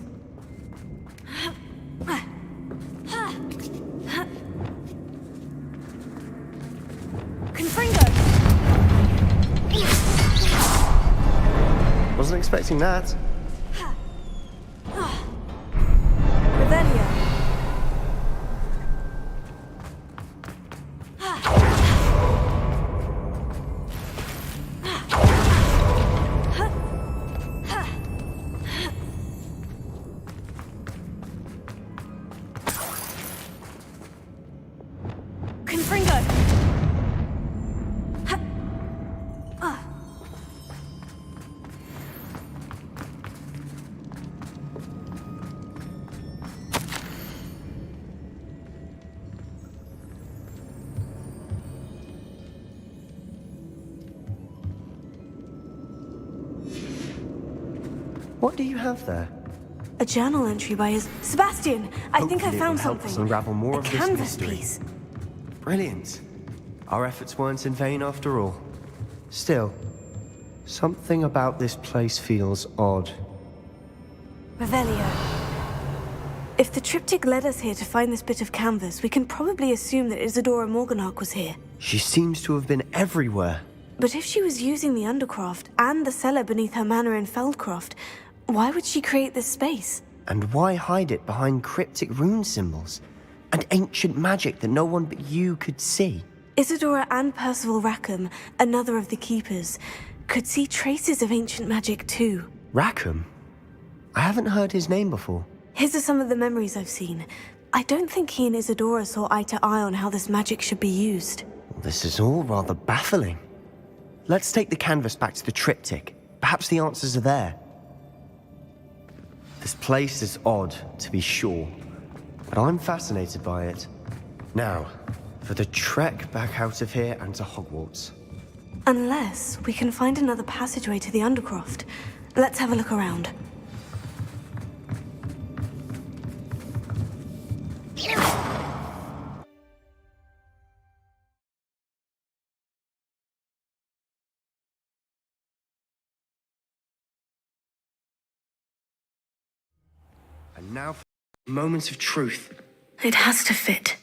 Confringo! Wasn't expecting that. Revelio. Confringo! What do you have there? A journal entry by his... Sebastian! I think I Hopefully it found will help us something. unravel more a of this canvas mystery. piece. Brilliant. Our efforts weren't in vain after all. Still, something about this place feels odd. Revelio. If the triptych led us here to find this bit of canvas, we can probably assume that Isadora Morganach was here. She seems to have been everywhere. But if she was using the Undercroft and the cellar beneath her manor in Feldcroft, why would she create this space? And why hide it behind cryptic rune symbols? And ancient magic that no one but you could see? Isadora and Percival Rackham, another of the Keepers, could see traces of ancient magic too. Rackham? I haven't heard his name before. His are some of the memories I've seen. I don't think he and Isadora saw eye to eye on how this magic should be used. This is all rather baffling. Let's take the canvas back to the triptych. Perhaps the answers are there. This place is odd, to be sure, but I'm fascinated by it. Now, for the trek back out of here and to Hogwarts. Unless we can find another passageway to the Undercroft. Let's have a look around. And now for moments of truth. It has to fit.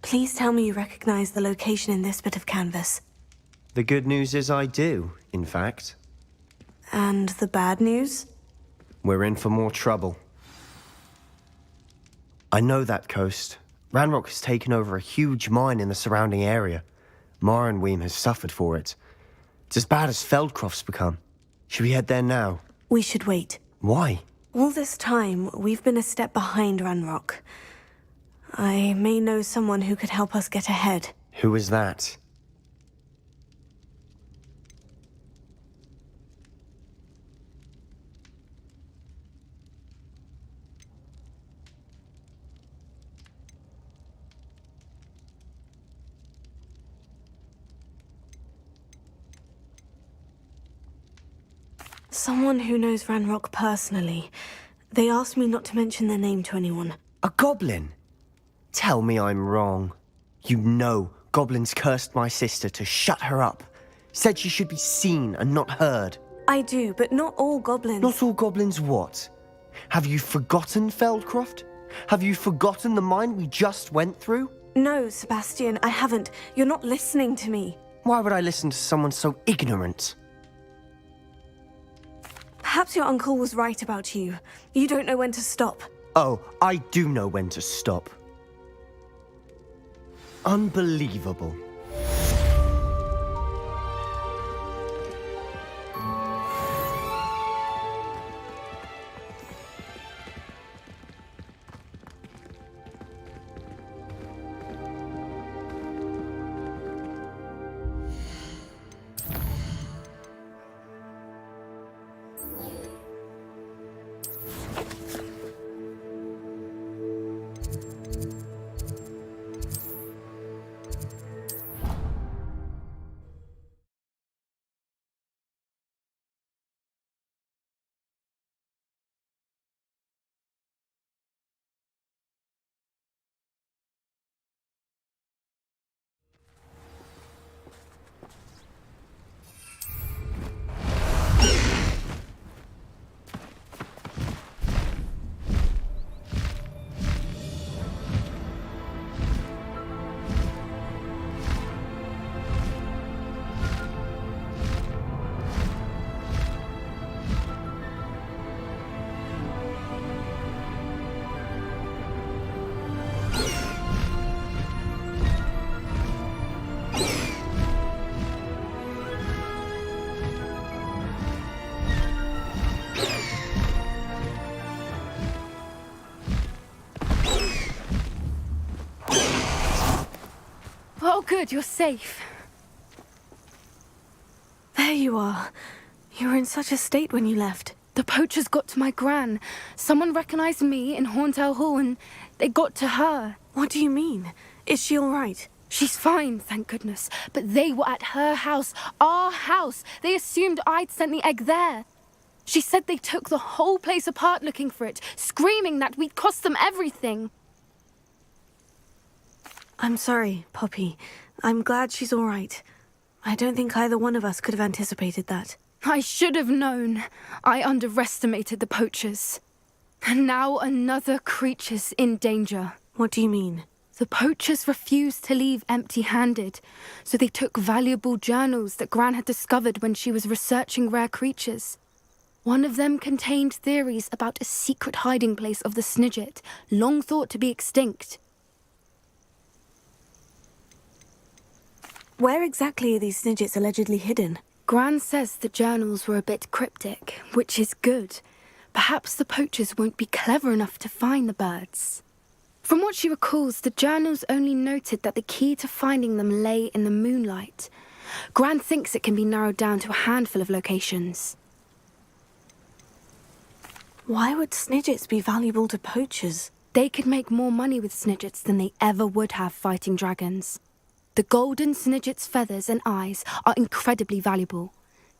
Please tell me you recognize the location in this bit of canvas. The good news is I do, in fact. And the bad news? We're in for more trouble. I know that coast. Ranrock has taken over a huge mine in the surrounding area. Morinweem has suffered for it. It's as bad as Feldcroft's become. Should we head there now? We should wait. Why? All this time, we've been a step behind Ranrock. I may know someone who could help us get ahead. Who is that? Someone who knows Ranrock personally. They asked me not to mention their name to anyone. A goblin? Tell me I'm wrong. You know goblins cursed my sister to shut her up. Said she should be seen and not heard. I do, but not all goblins. Not all goblins what? Have you forgotten Feldcroft? Have you forgotten the mine we just went through? No, Sebastian, I haven't. You're not listening to me. Why would I listen to someone so ignorant? Perhaps your uncle was right about you. You don't know when to stop. Oh, I do know when to stop. Unbelievable. Oh, good, you're safe. There you are. You were in such a state when you left. The poachers got to my gran. Someone recognized me in Horntail Hall and they got to her. What do you mean? Is she all right? She's fine, thank goodness. But they were at her house, our house. They assumed I'd sent the egg there. She said they took the whole place apart looking for it, screaming that we'd cost them everything. I'm sorry, Poppy. I'm glad she's all right. I don't think either one of us could have anticipated that. I should have known. I underestimated the poachers. And now another creature's in danger. What do you mean? The poachers refused to leave empty-handed, so they took valuable journals that Gran had discovered when she was researching rare creatures. One of them contained theories about a secret hiding place of the Snidget, long thought to be extinct. Where exactly are these Snidgets allegedly hidden? Gran says the journals were a bit cryptic, which is good. Perhaps the poachers won't be clever enough to find the birds. From what she recalls, the journals only noted that the key to finding them lay in the moonlight. Gran thinks it can be narrowed down to a handful of locations. Why would Snidgets be valuable to poachers? They could make more money with Snidgets than they ever would have fighting dragons. The golden Snidget's feathers and eyes are incredibly valuable.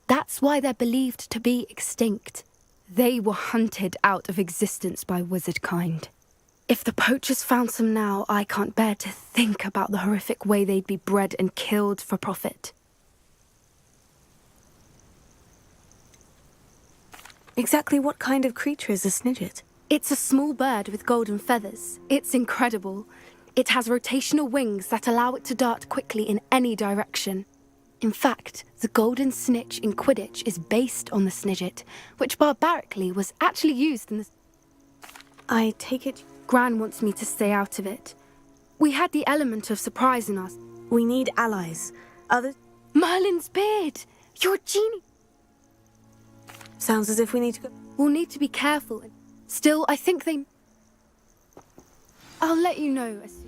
That's why they're believed to be extinct. They were hunted out of existence by wizard kind. If the poachers found some now, I can't bear to think about the horrific way they'd be bred and killed for profit. Exactly what kind of creature is a Snidget? It's a small bird with golden feathers. It's incredible. It has rotational wings that allow it to dart quickly in any direction. In fact, the golden snitch in Quidditch is based on the Snidget, which barbarically was actually used in the... I take it Gran wants me to stay out of it. We had the element of surprise in us. we need allies. Others... Merlin's beard! You're a genie! Sounds as if we need to go... We'll need to be careful. Still, I think they... I'll let you know as soon.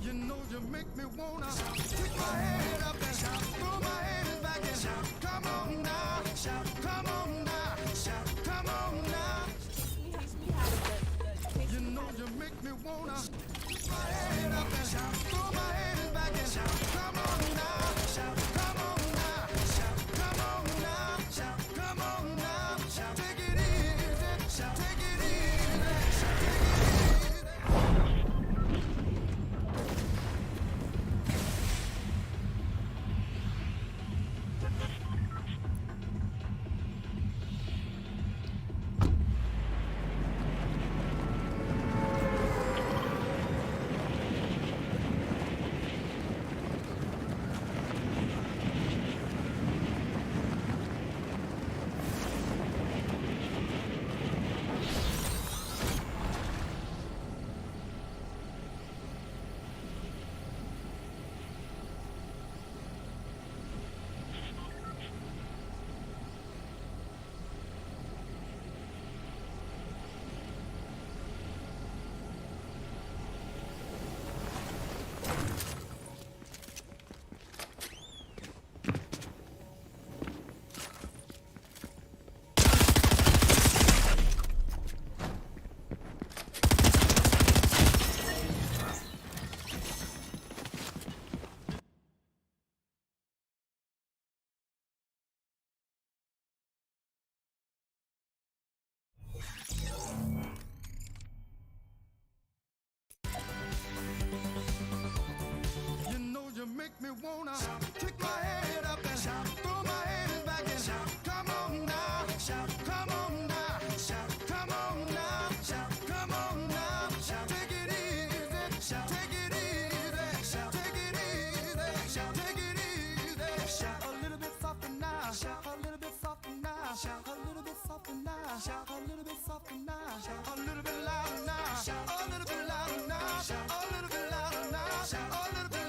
You know you make me wanna stick my head up and shout, throw my head back and shout, come on now, shout, come on now, shout, come on now. You know you make me wanna stick my head up and shout, throw my head back and shout, come on now, shout, come on now, shout, come on now, shout, come on now, shout, take it easy, shout, take it easy, shout, take it easy. wanna kick my head up and throw my head back and come on now, come on now, come on now, come on now, take it easy, take it easy, take it easy, take it easy, a little bit softer now, a little bit softer now, a little bit softer now, a little bit softer now, a little bit louder now, a little bit louder now, a little bit louder now, a little bit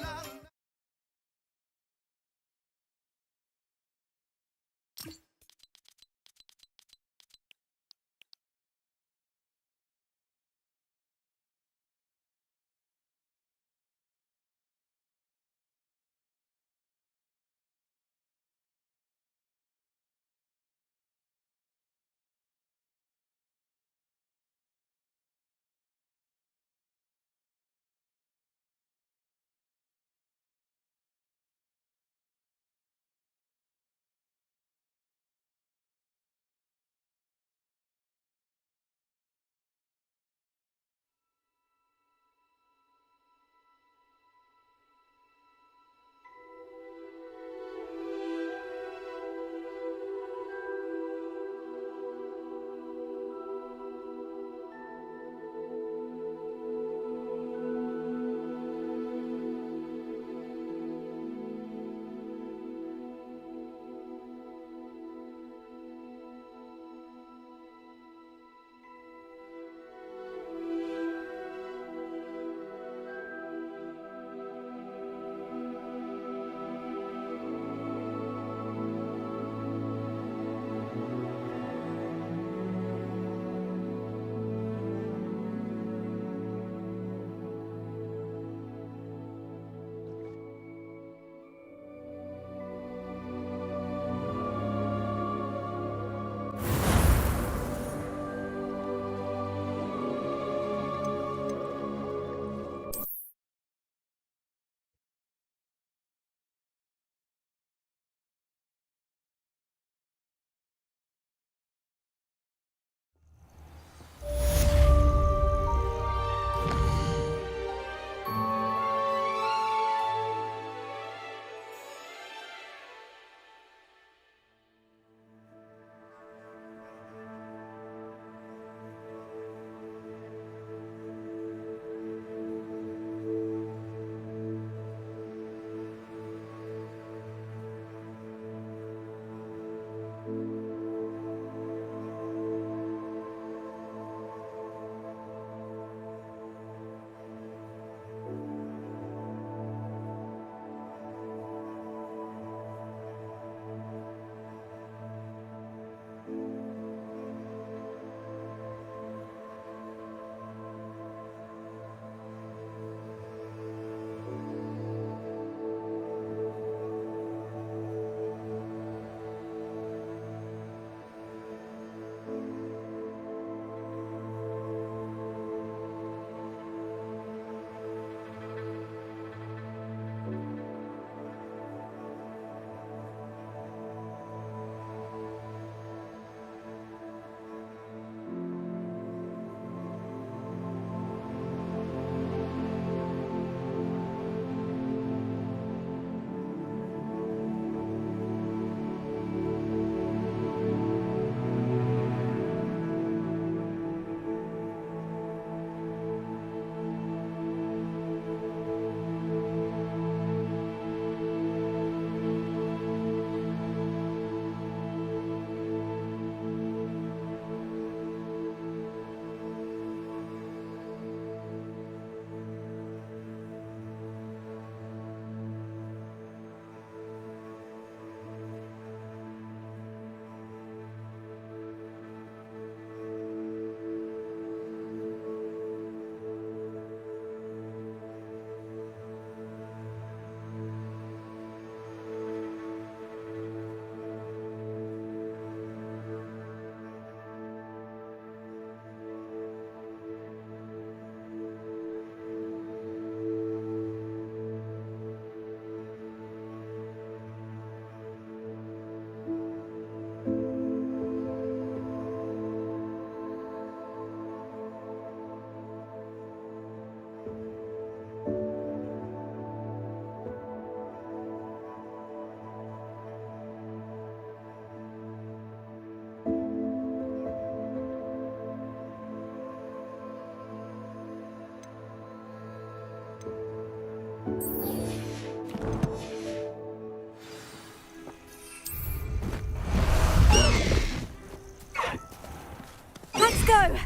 Let's go!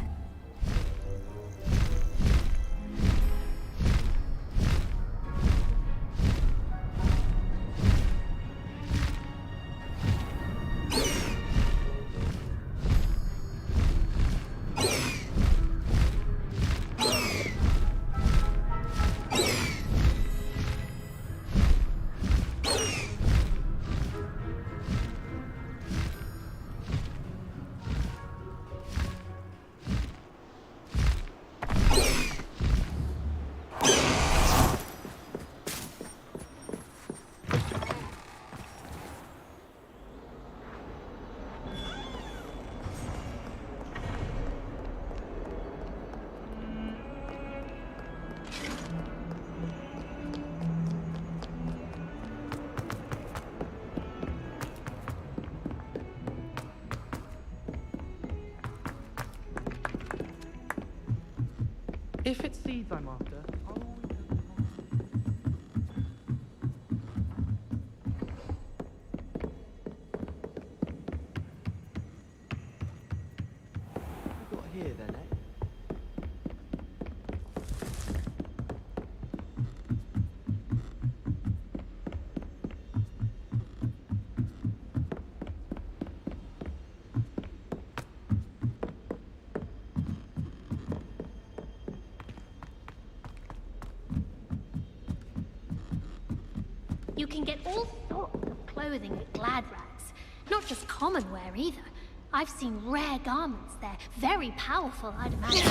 If it's seeds I'm after, I'll always go to What have we got here then, eh? You can get all sorts of clothing at Glad Rags. Not just common wear either. I've seen rare garments there. Very powerful, I'd imagine.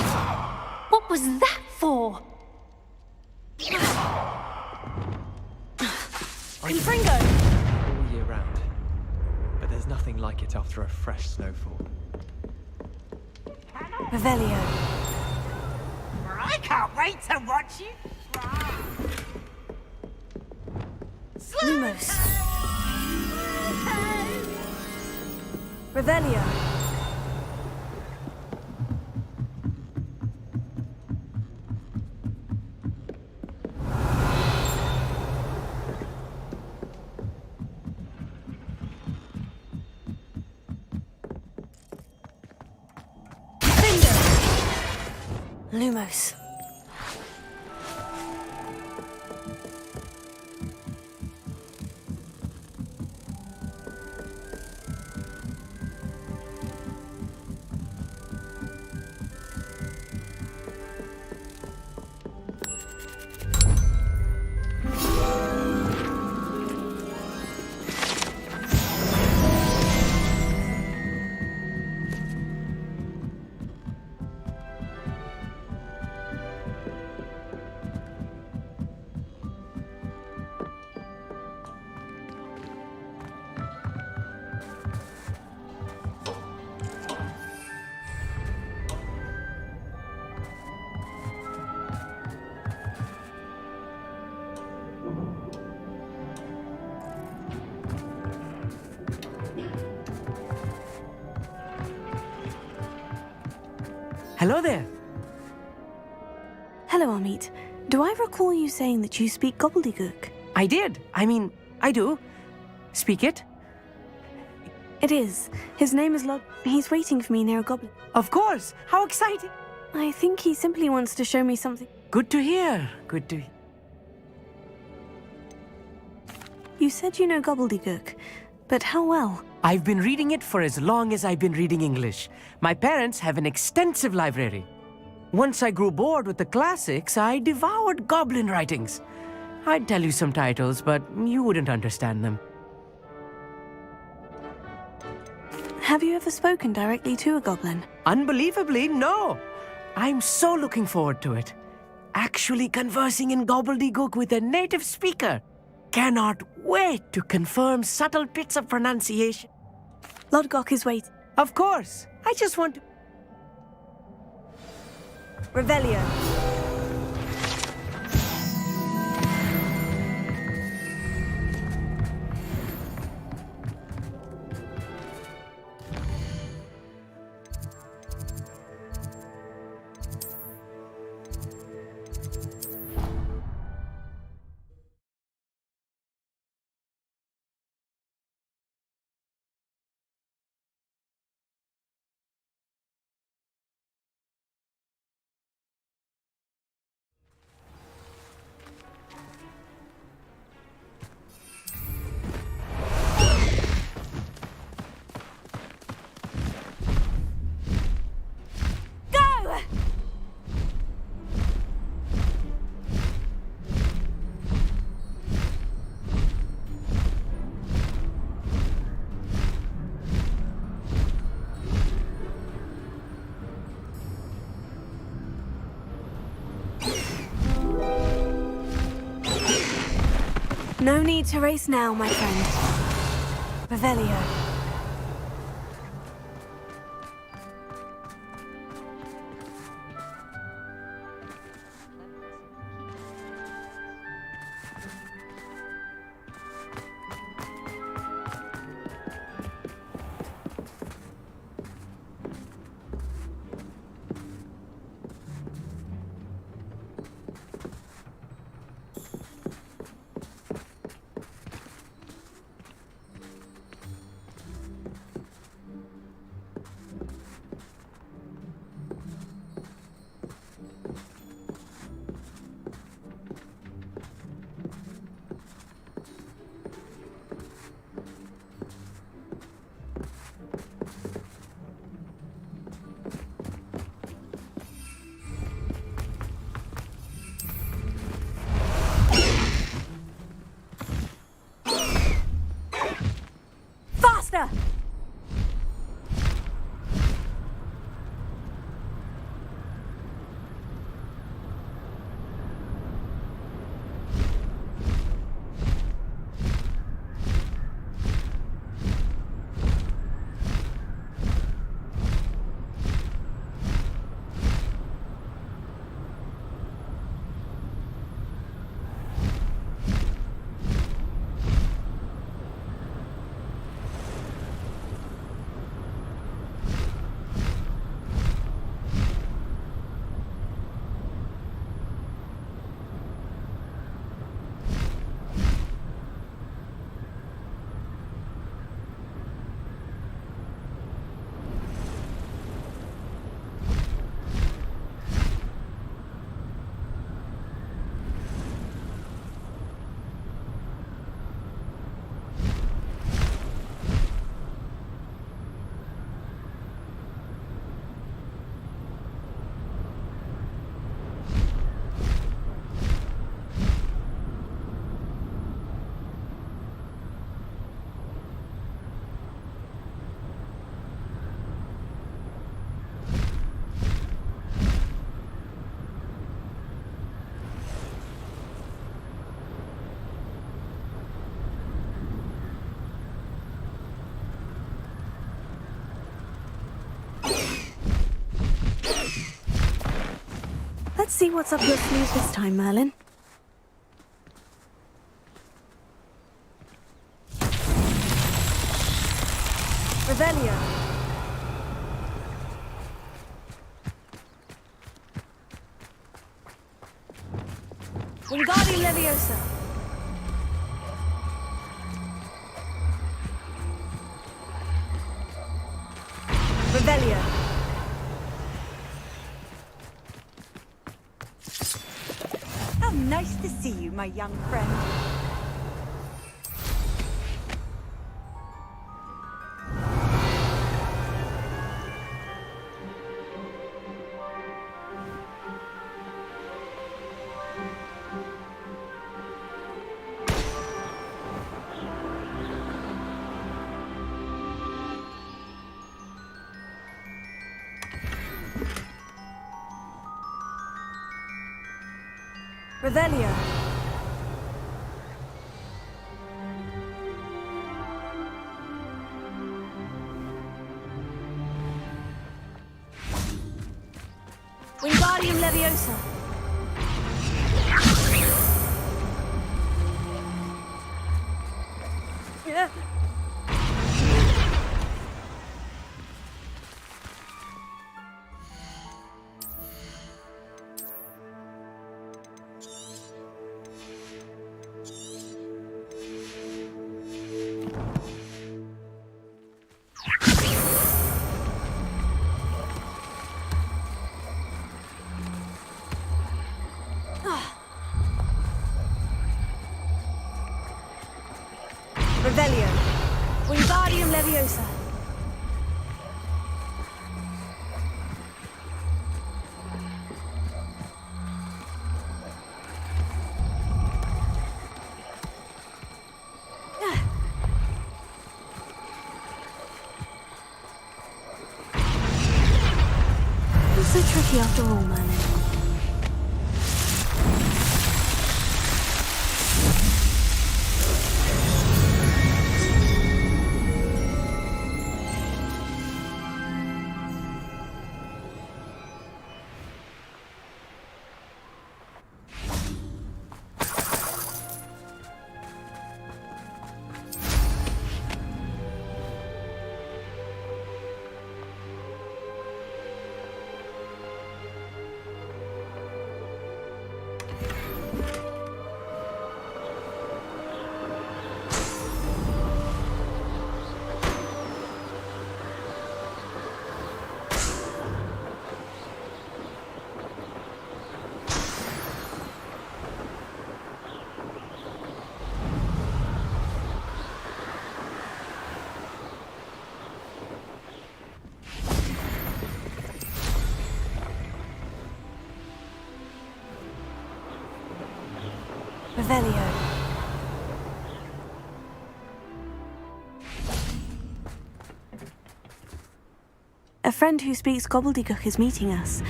What was that for? Confringo! All year round. But there's nothing like it after a fresh snowfall. Revelio. I can't wait to watch you fry. Lumos. Revelio. Lumos. Hello there. Hello, Amit. Do I recall you saying that you speak gobbledygook? I did. I do. Speak it? It is. His name is Lod. He's waiting for me near a goblin. Of course. How exciting. I think he simply wants to show me something. Good to hear. Good to hear. You said you know gobbledygook, but how well? I've been reading it for as long as I've been reading English. My parents have an extensive library. Once I grew bored with the classics, I devoured goblin writings. I'd tell you some titles, but you wouldn't understand them. Have you ever spoken directly to a goblin? Unbelievably, no. I'm so looking forward to it. Actually conversing in gobbledygook with a native speaker. Cannot wait to confirm subtle bits of pronunciation. Lodgok is waiting. Of course. I just want to... Revelio. No need to race now, my friend. Revelio. Faster! Let's see what's up your sleeve this time, Merlin. Revelio. Wingardium Leviosa. Revelio. How nice to see you, my young friend. Revelio. Wingardium Leviosa. Yeah. Revelio. Wingardium Leviosa. Not so tricky after all, Merlin. Revelio. A friend who speaks gobbledygook is meeting us.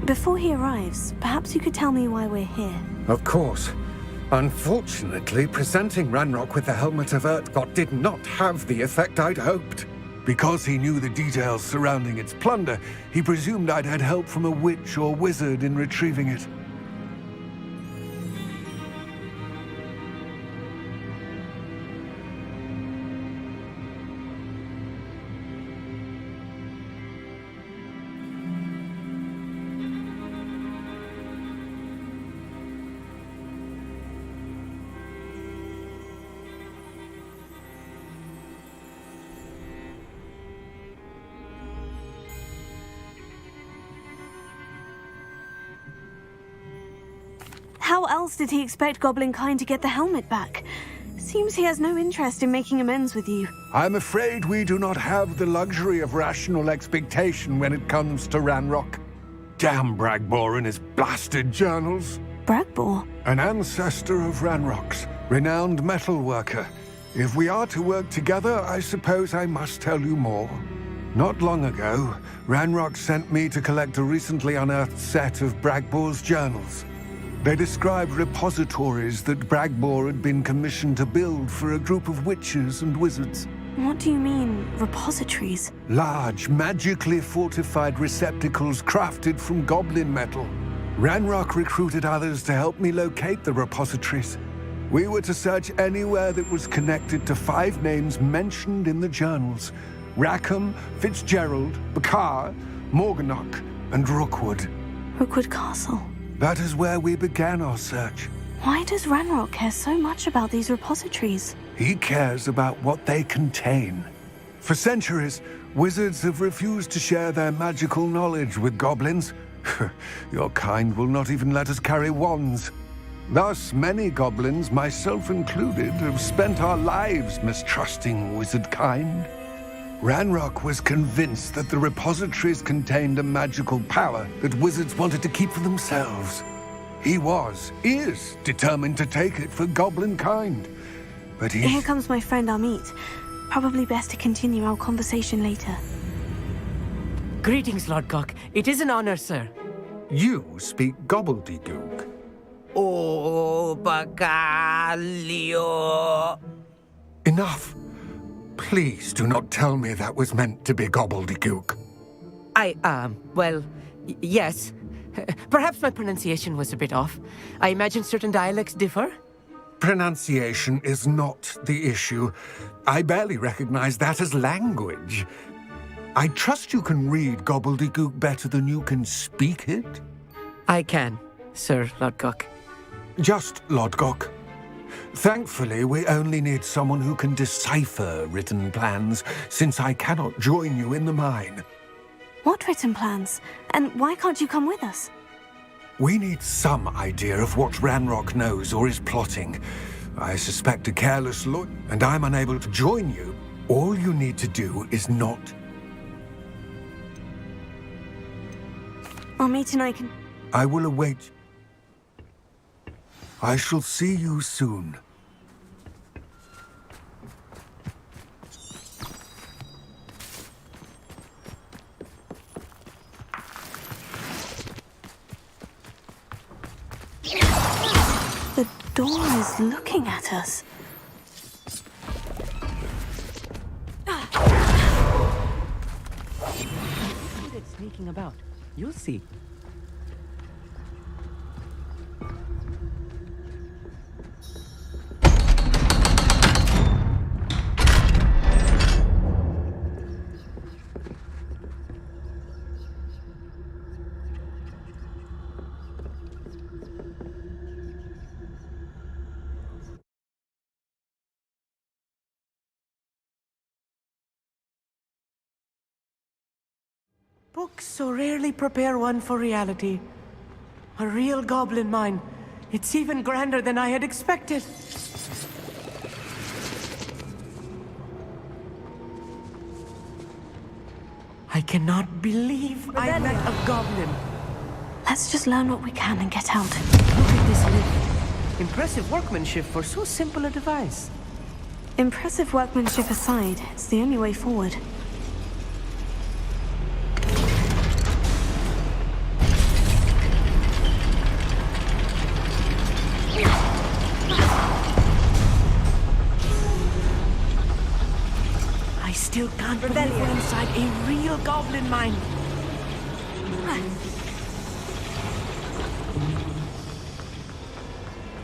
Before he arrives, perhaps you could tell me why we're here. Of course. Unfortunately, presenting Ranrock with the Helmet of Urtkot did not have the effect I'd hoped. Because he knew the details surrounding its plunder, he presumed I'd had help from a witch or wizard in retrieving it. How else did he expect Goblinkind to get the helmet back? Seems he has no interest in making amends with you. I'm afraid we do not have the luxury of rational expectation when it comes to Ranrock. Damn Bragbor and his blasted journals. Bragbor? An ancestor of Ranrock's, renowned metal worker. If we are to work together, I suppose I must tell you more. Not long ago, Ranrock sent me to collect a recently unearthed set of Bragbor's journals. They described repositories that Bragbor had been commissioned to build for a group of witches and wizards. What do you mean, repositories? Large, magically fortified receptacles crafted from goblin metal. Ranrock recruited others to help me locate the repositories. We were to search anywhere that was connected to 5 names mentioned in the journals: Rackham, Fitzgerald, Bakar, Morganach, and Rookwood. Rookwood Castle. That is where we began our search. Why does Ranrock care so much about these repositories? He cares about what they contain. For centuries, wizards have refused to share their magical knowledge with goblins. Your kind will not even let us carry wands. Thus, many goblins, myself included, have spent our lives mistrusting wizard kind. Ranrock was convinced that the repositories contained a magical power that wizards wanted to keep for themselves. He is determined to take it for goblin kind. But Here comes my friend Amit. Probably best to continue our conversation later. Greetings, Lord Cock. It is an honor, sir. You speak gobbledygook. Oh, Bacalio. Enough. Please do not tell me that was meant to be gobbledygook. Well, yes. Perhaps my pronunciation was a bit off. I imagine certain dialects differ. Pronunciation is not the issue. I barely recognize that as language. I trust you can read gobbledygook better than you can speak it? I can, Sir Lodgok. Just Lodgok. Thankfully, we only need someone who can decipher written plans, since I cannot join you in the mine. What written plans? And why can't you come with us? We need some idea of what Ranrock knows or is plotting. I suspect a careless look, and I'm unable to join you. All you need to do is not... Amit and I can... I will await. I shall see you soon. The door is looking at us. Look at it sneaking about. You'll see. Books so rarely prepare one for reality. A real goblin mine. It's even grander than I had expected. I cannot believe I met a goblin. Let's just learn what we can and get out. Look at this lift. Impressive workmanship for so simple a device. Impressive workmanship aside, it's the only way forward. I still can't believe we're inside a real goblin mine.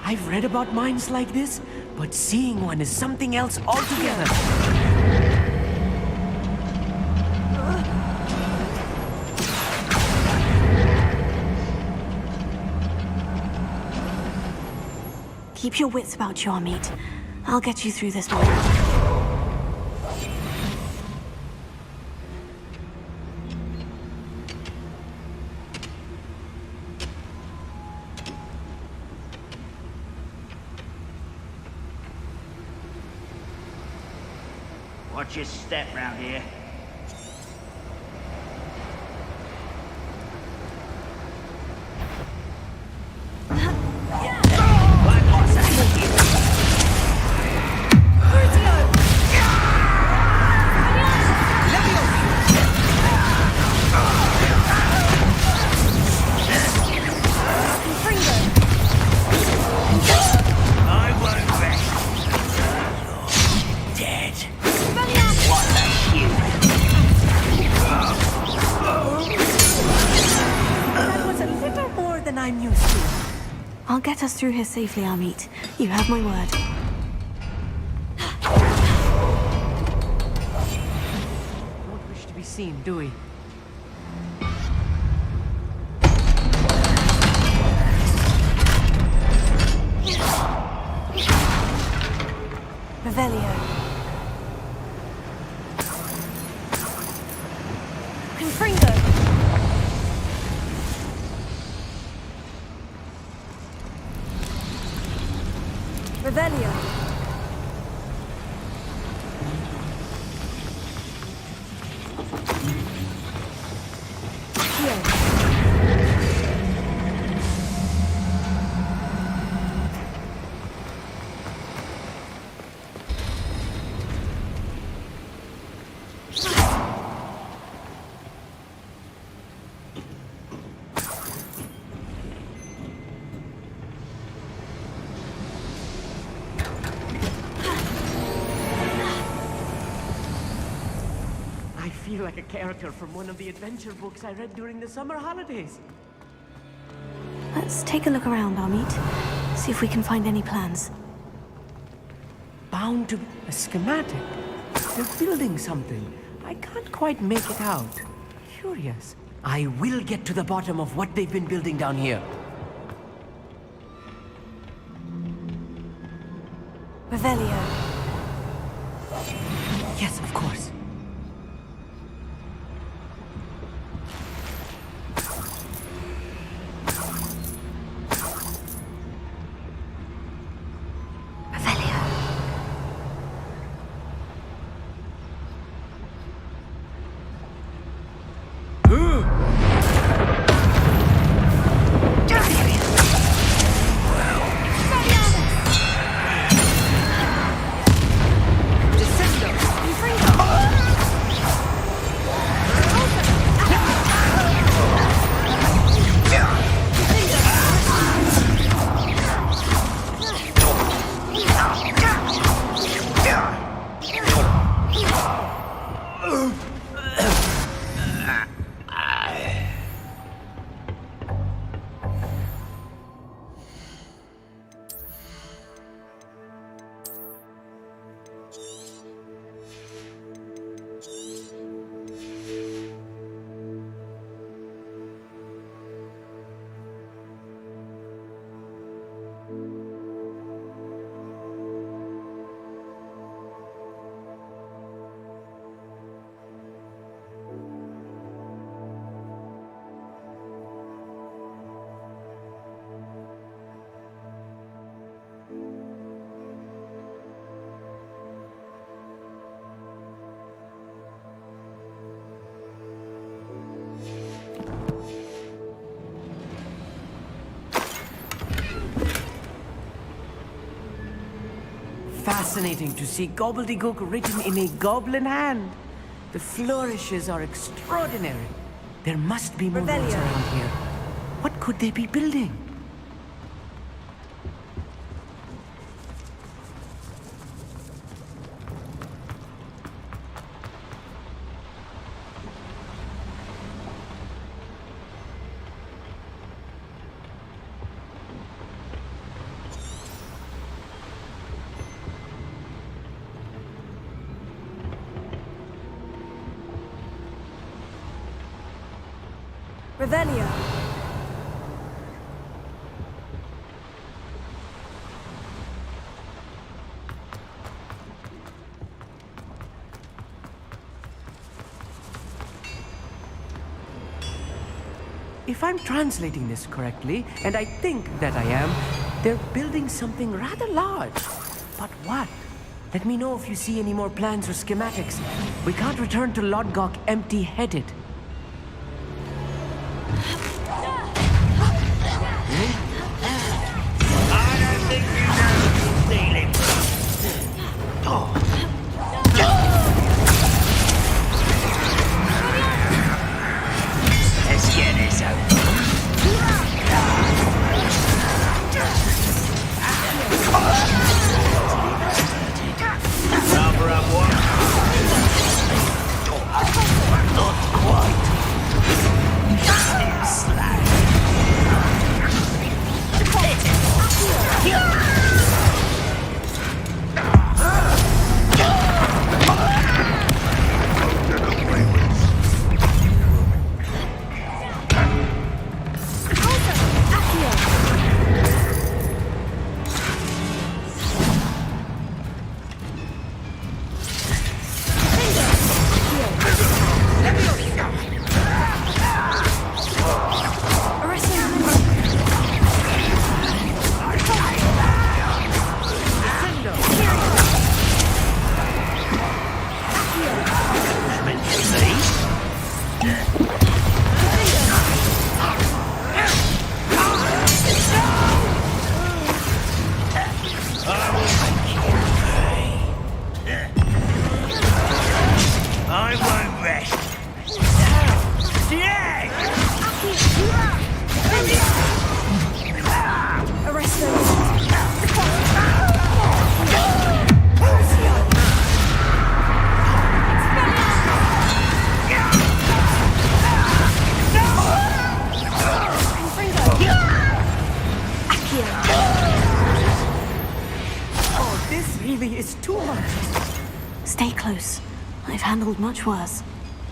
I've read about mines like this, but seeing one is something else altogether. Keep your wits about you, Amit. I'll get you through this one. Watch your step round here. I'm used to. I'll get us through here safely, Amit. You have my word. Don't wish to be seen, do we? Revelio. Confringo. Revelio. I feel like a character from one of the adventure books I read during the summer holidays. Let's take a look around, Amit. See if we can find any plans. Bound to be a schematic. They're building something. I can't quite make it out. Curious. I will get to the bottom of what they've been building down here. Revelio. Yes, of course. Descendo. Confringo. fascinating to see gobbledygook written in a goblin hand. The flourishes are extraordinary. There must be more notes around here. What could they be building? Revelio. If I'm translating this correctly, and I think that I am, they're building something rather large. But what? Let me know if you see any more plans or schematics. We can't return to Lodgok empty-headed. Let's get this over. Cover up what? Not quite. Still slack. I won't rest. Oh, this really is too much. Stay close. I've handled much worse.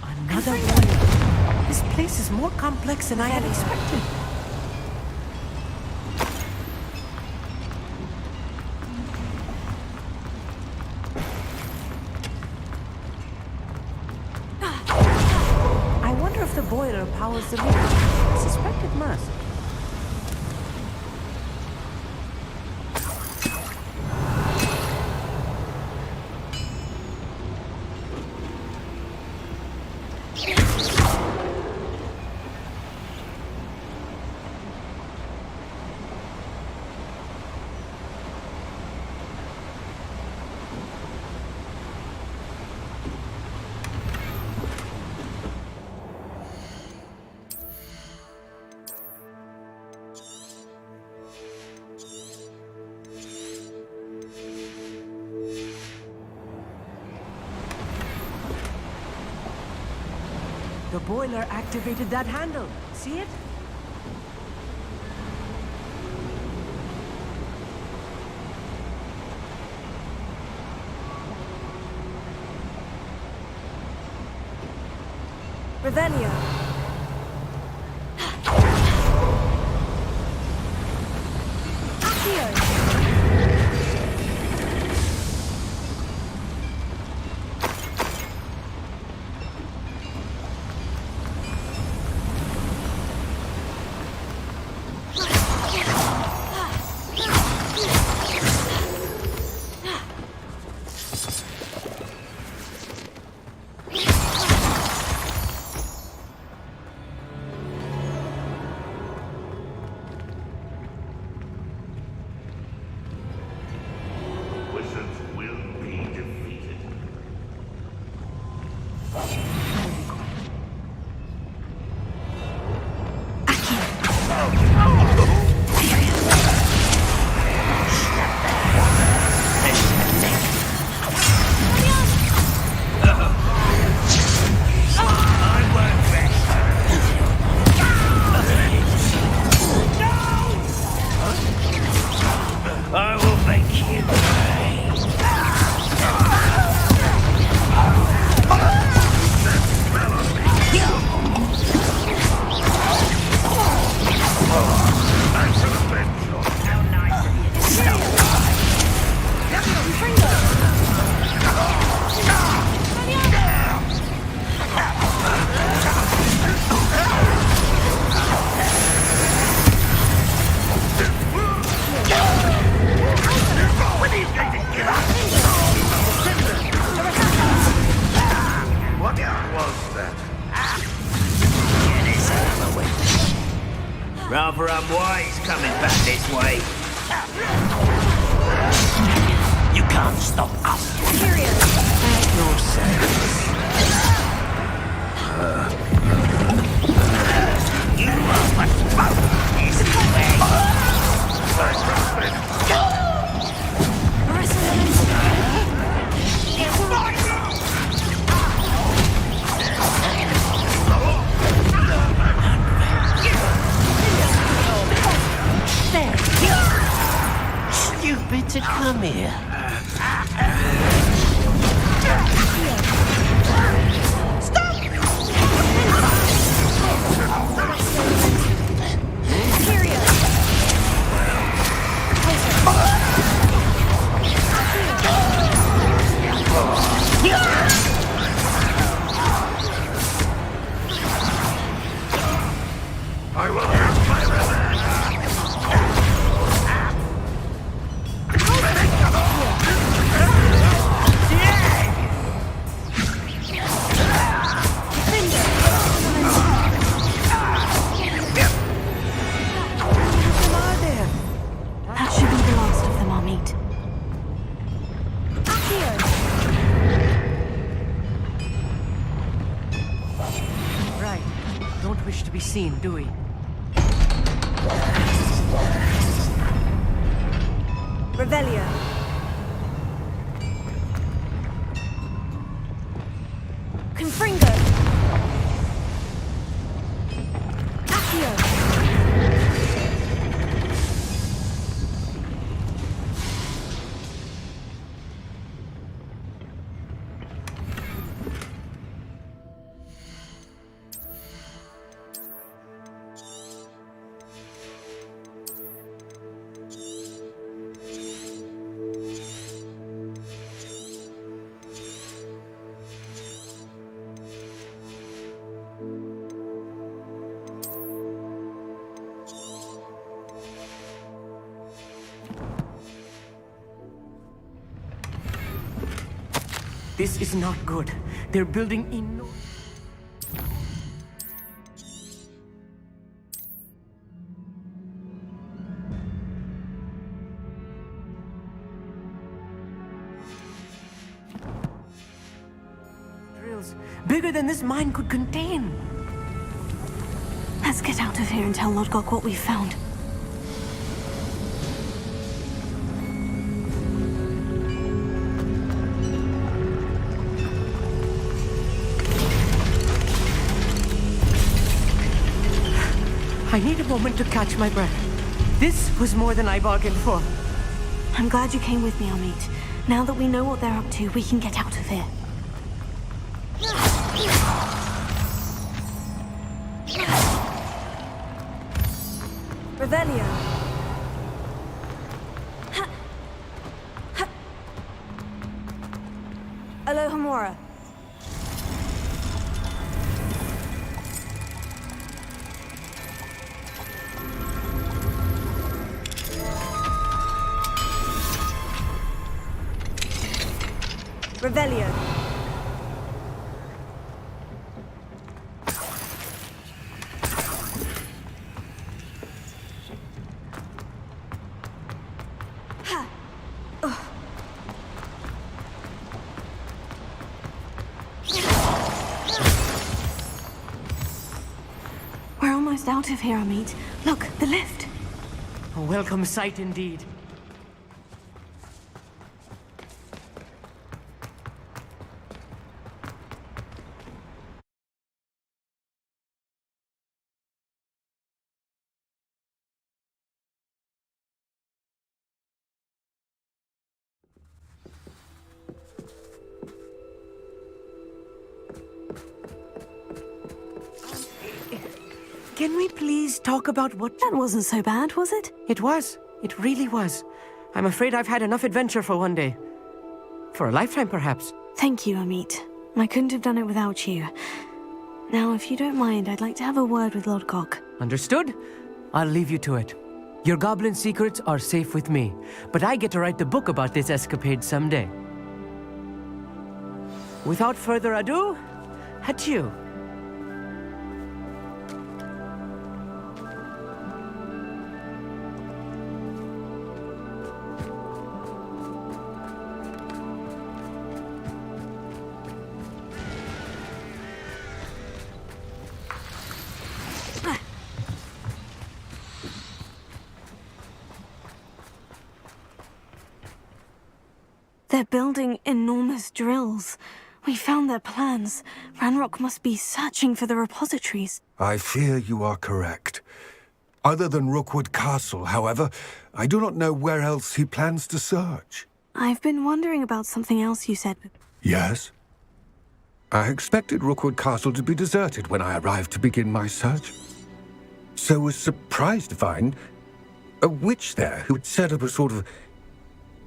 Another one. This place is more complex than I had expected. I wonder if the boiler powers the lift. I suspect it must. The boiler activated that handle. See it? Revelio. I will make you What was that? rather unwise coming back this way. You can't stop us. Make no sense. You must smoke this stupid to come here. I will have my revenge. That should be the last of them, Amit. Right. Don't wish to be seen, do we? Revelio. Confringo. Accio. This is not good. They're building in. Drills bigger than this mine could contain. Let's get out of here and tell Lodgok what we found. I need a moment to catch my breath. This was more than I bargained for. I'm glad you came with me, Amit. Now that we know what they're up to, we can get out of here. Revelio. Alohomora. Revelio. We're almost out of here, Amit. Look, the lift. A welcome sight indeed. can we please talk about what... That wasn't so bad, was it? It was. It really was. I'm afraid I've had enough adventure for one day. For a lifetime, perhaps. Thank you, Amit. I couldn't have done it without you. Now, if you don't mind, I'd like to have a word with Lodgok. Understood? I'll leave you to it. Your goblin secrets are safe with me, but I get to write the book about this escapade someday. Without further ado, adieu. They're building enormous drills. We found their plans. Ranrock must be searching for the repositories. I fear you are correct. Other than Rookwood Castle, however, I do not know where else he plans to search. I've been wondering about something else you said. Yes? I expected Rookwood Castle to be deserted when I arrived to begin my search. So was surprised to find a witch there who had set up a sort of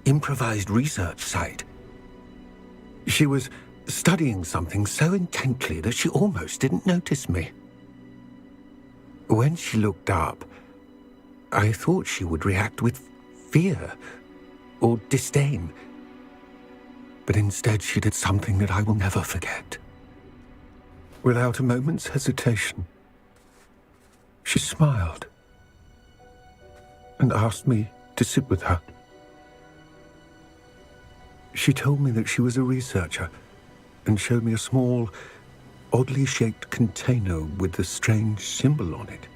improvised research site. She was studying something so intently that she almost didn't notice me. When she looked up, I thought she would react with fear or disdain. But instead she did something that I will never forget. Without a moment's hesitation, she smiled and asked me to sit with her. She told me that she was a researcher and showed me a small, oddly shaped container with a strange symbol on it.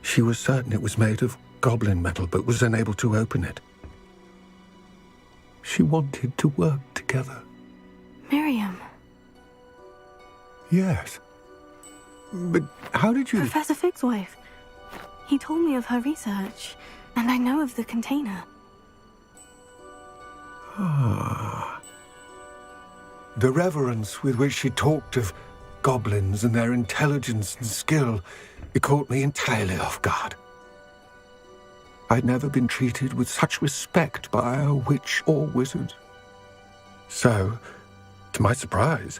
She was certain it was made of goblin metal, but was unable to open it. She wanted to work together. Miriam. Yes. But how did you... Professor Fig's wife. He told me of her research, and I know of the container. Ah. The reverence with which she talked of goblins and their intelligence and skill, it caught me entirely off guard. I'd never been treated with such respect by a witch or wizard. So, to my surprise,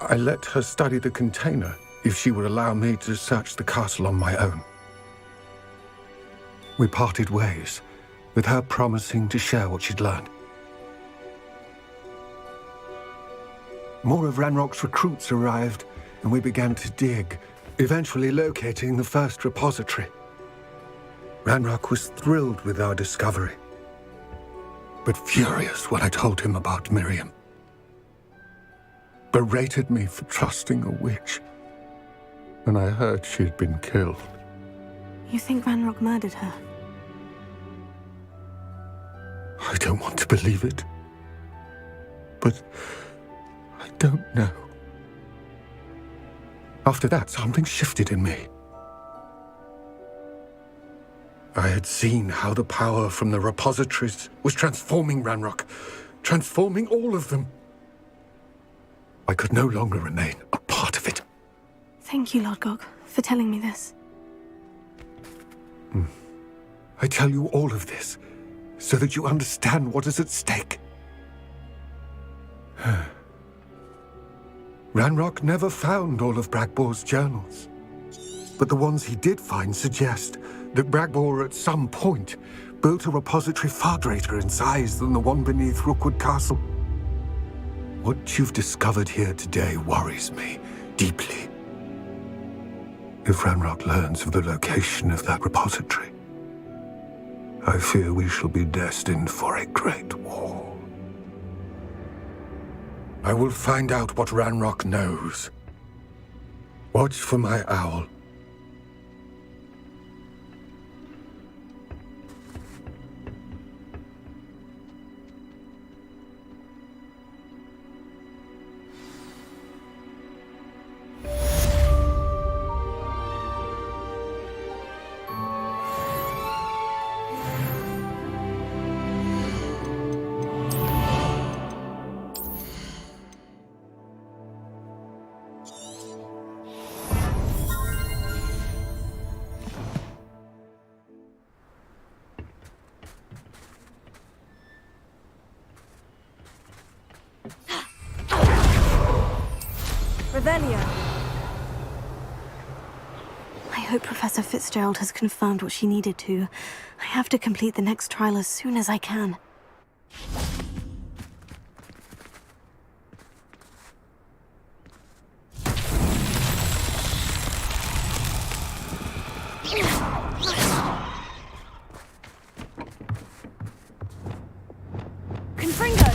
I let her study the container if she would allow me to search the castle on my own. We parted ways, with her promising to share what she'd learned. More of Ranrock's recruits arrived, and we began to dig, eventually locating the first repository. Ranrock was thrilled with our discovery, but furious when I told him about Miriam. Berated me for trusting a witch, and I heard she'd been killed. You think Ranrock murdered her? I don't want to believe it, but I don't know. After that, something shifted in me. I had seen how the power from the repositories was transforming Ranrock, transforming all of them. I could no longer remain a part of it. Thank you, Lodgok, for telling me this. I tell you all of this so that you understand what is at stake. Ranrock never found all of Bragbor's journals, but the ones he did find suggest that Bragbor at some point built a repository far greater in size than the one beneath Rookwood Castle. What you've discovered here today worries me deeply. If Ranrock learns of the location of that repository, I fear we shall be destined for a great war. I will find out what Ranrock knows. Watch for my owl. Revelio! I hope Professor Fitzgerald has confirmed what she needed to. I have to complete the next trial as soon as I can. Confringo!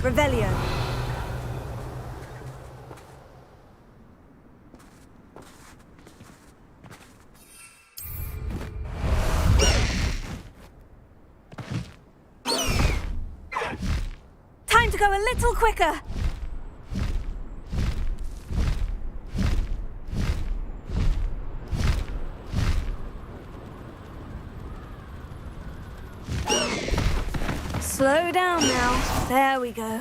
Revelio. Time to go a little quicker. Slow down now. There we go.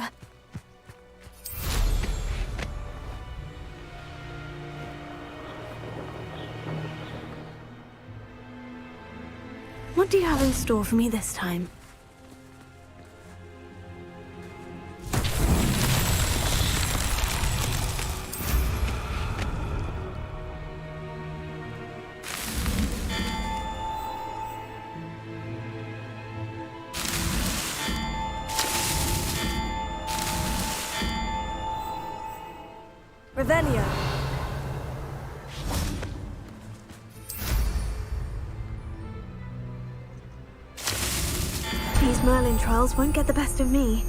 What do you have in store for me this time? Revelio. These Merlin trials won't get the best of me.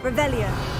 Revelio.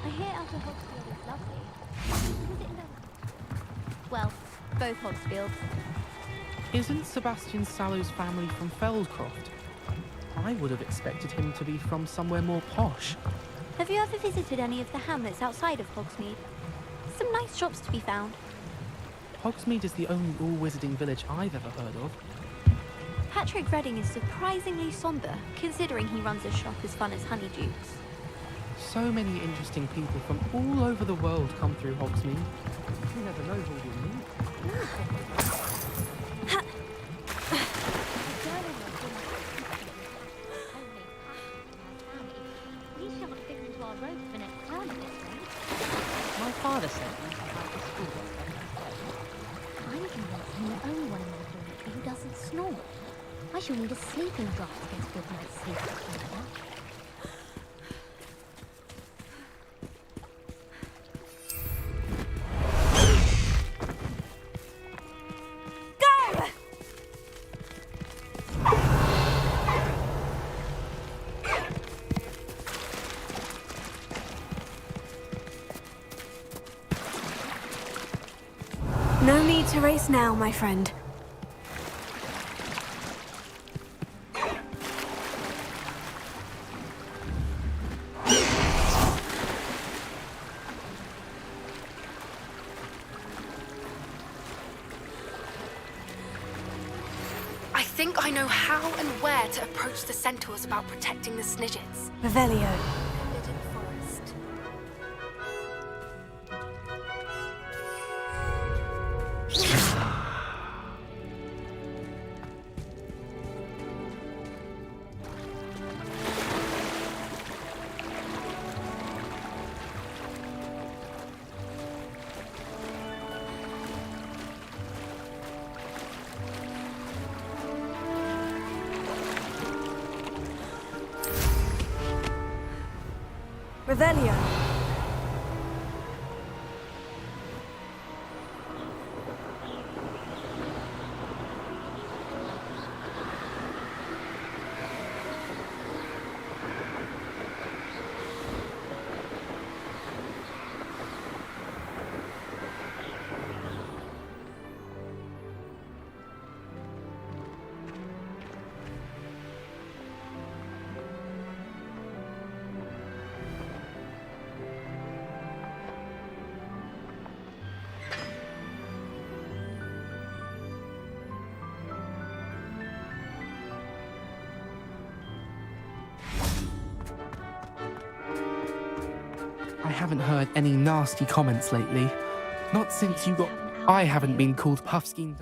I hear Outer Hogsfield is lovely. Visit another. Well, both Hogsfields. Isn't Sebastian Sallow's family from Feldcroft? I would have expected him to be from somewhere more posh. Have you ever visited any of the hamlets outside of Hogsmeade? Some nice shops to be found. Hogsmeade is the only all-wizarding village I've ever heard of. Patrick Redding is surprisingly somber, considering he runs a shop as fun as Honeydukes. So many interesting people from all over the world come through Hogsmeade. You never know who you'll meet. guess you'll need a sleeping drop to get a good night's sleep after that. No need to race now, my friend. I think I know how and where to approach the centaurs about protecting the Snidgets. Revelio. Forbidden Forest. Revelio. I haven't heard any nasty comments lately. Not since you got... I haven't been called Puffskein.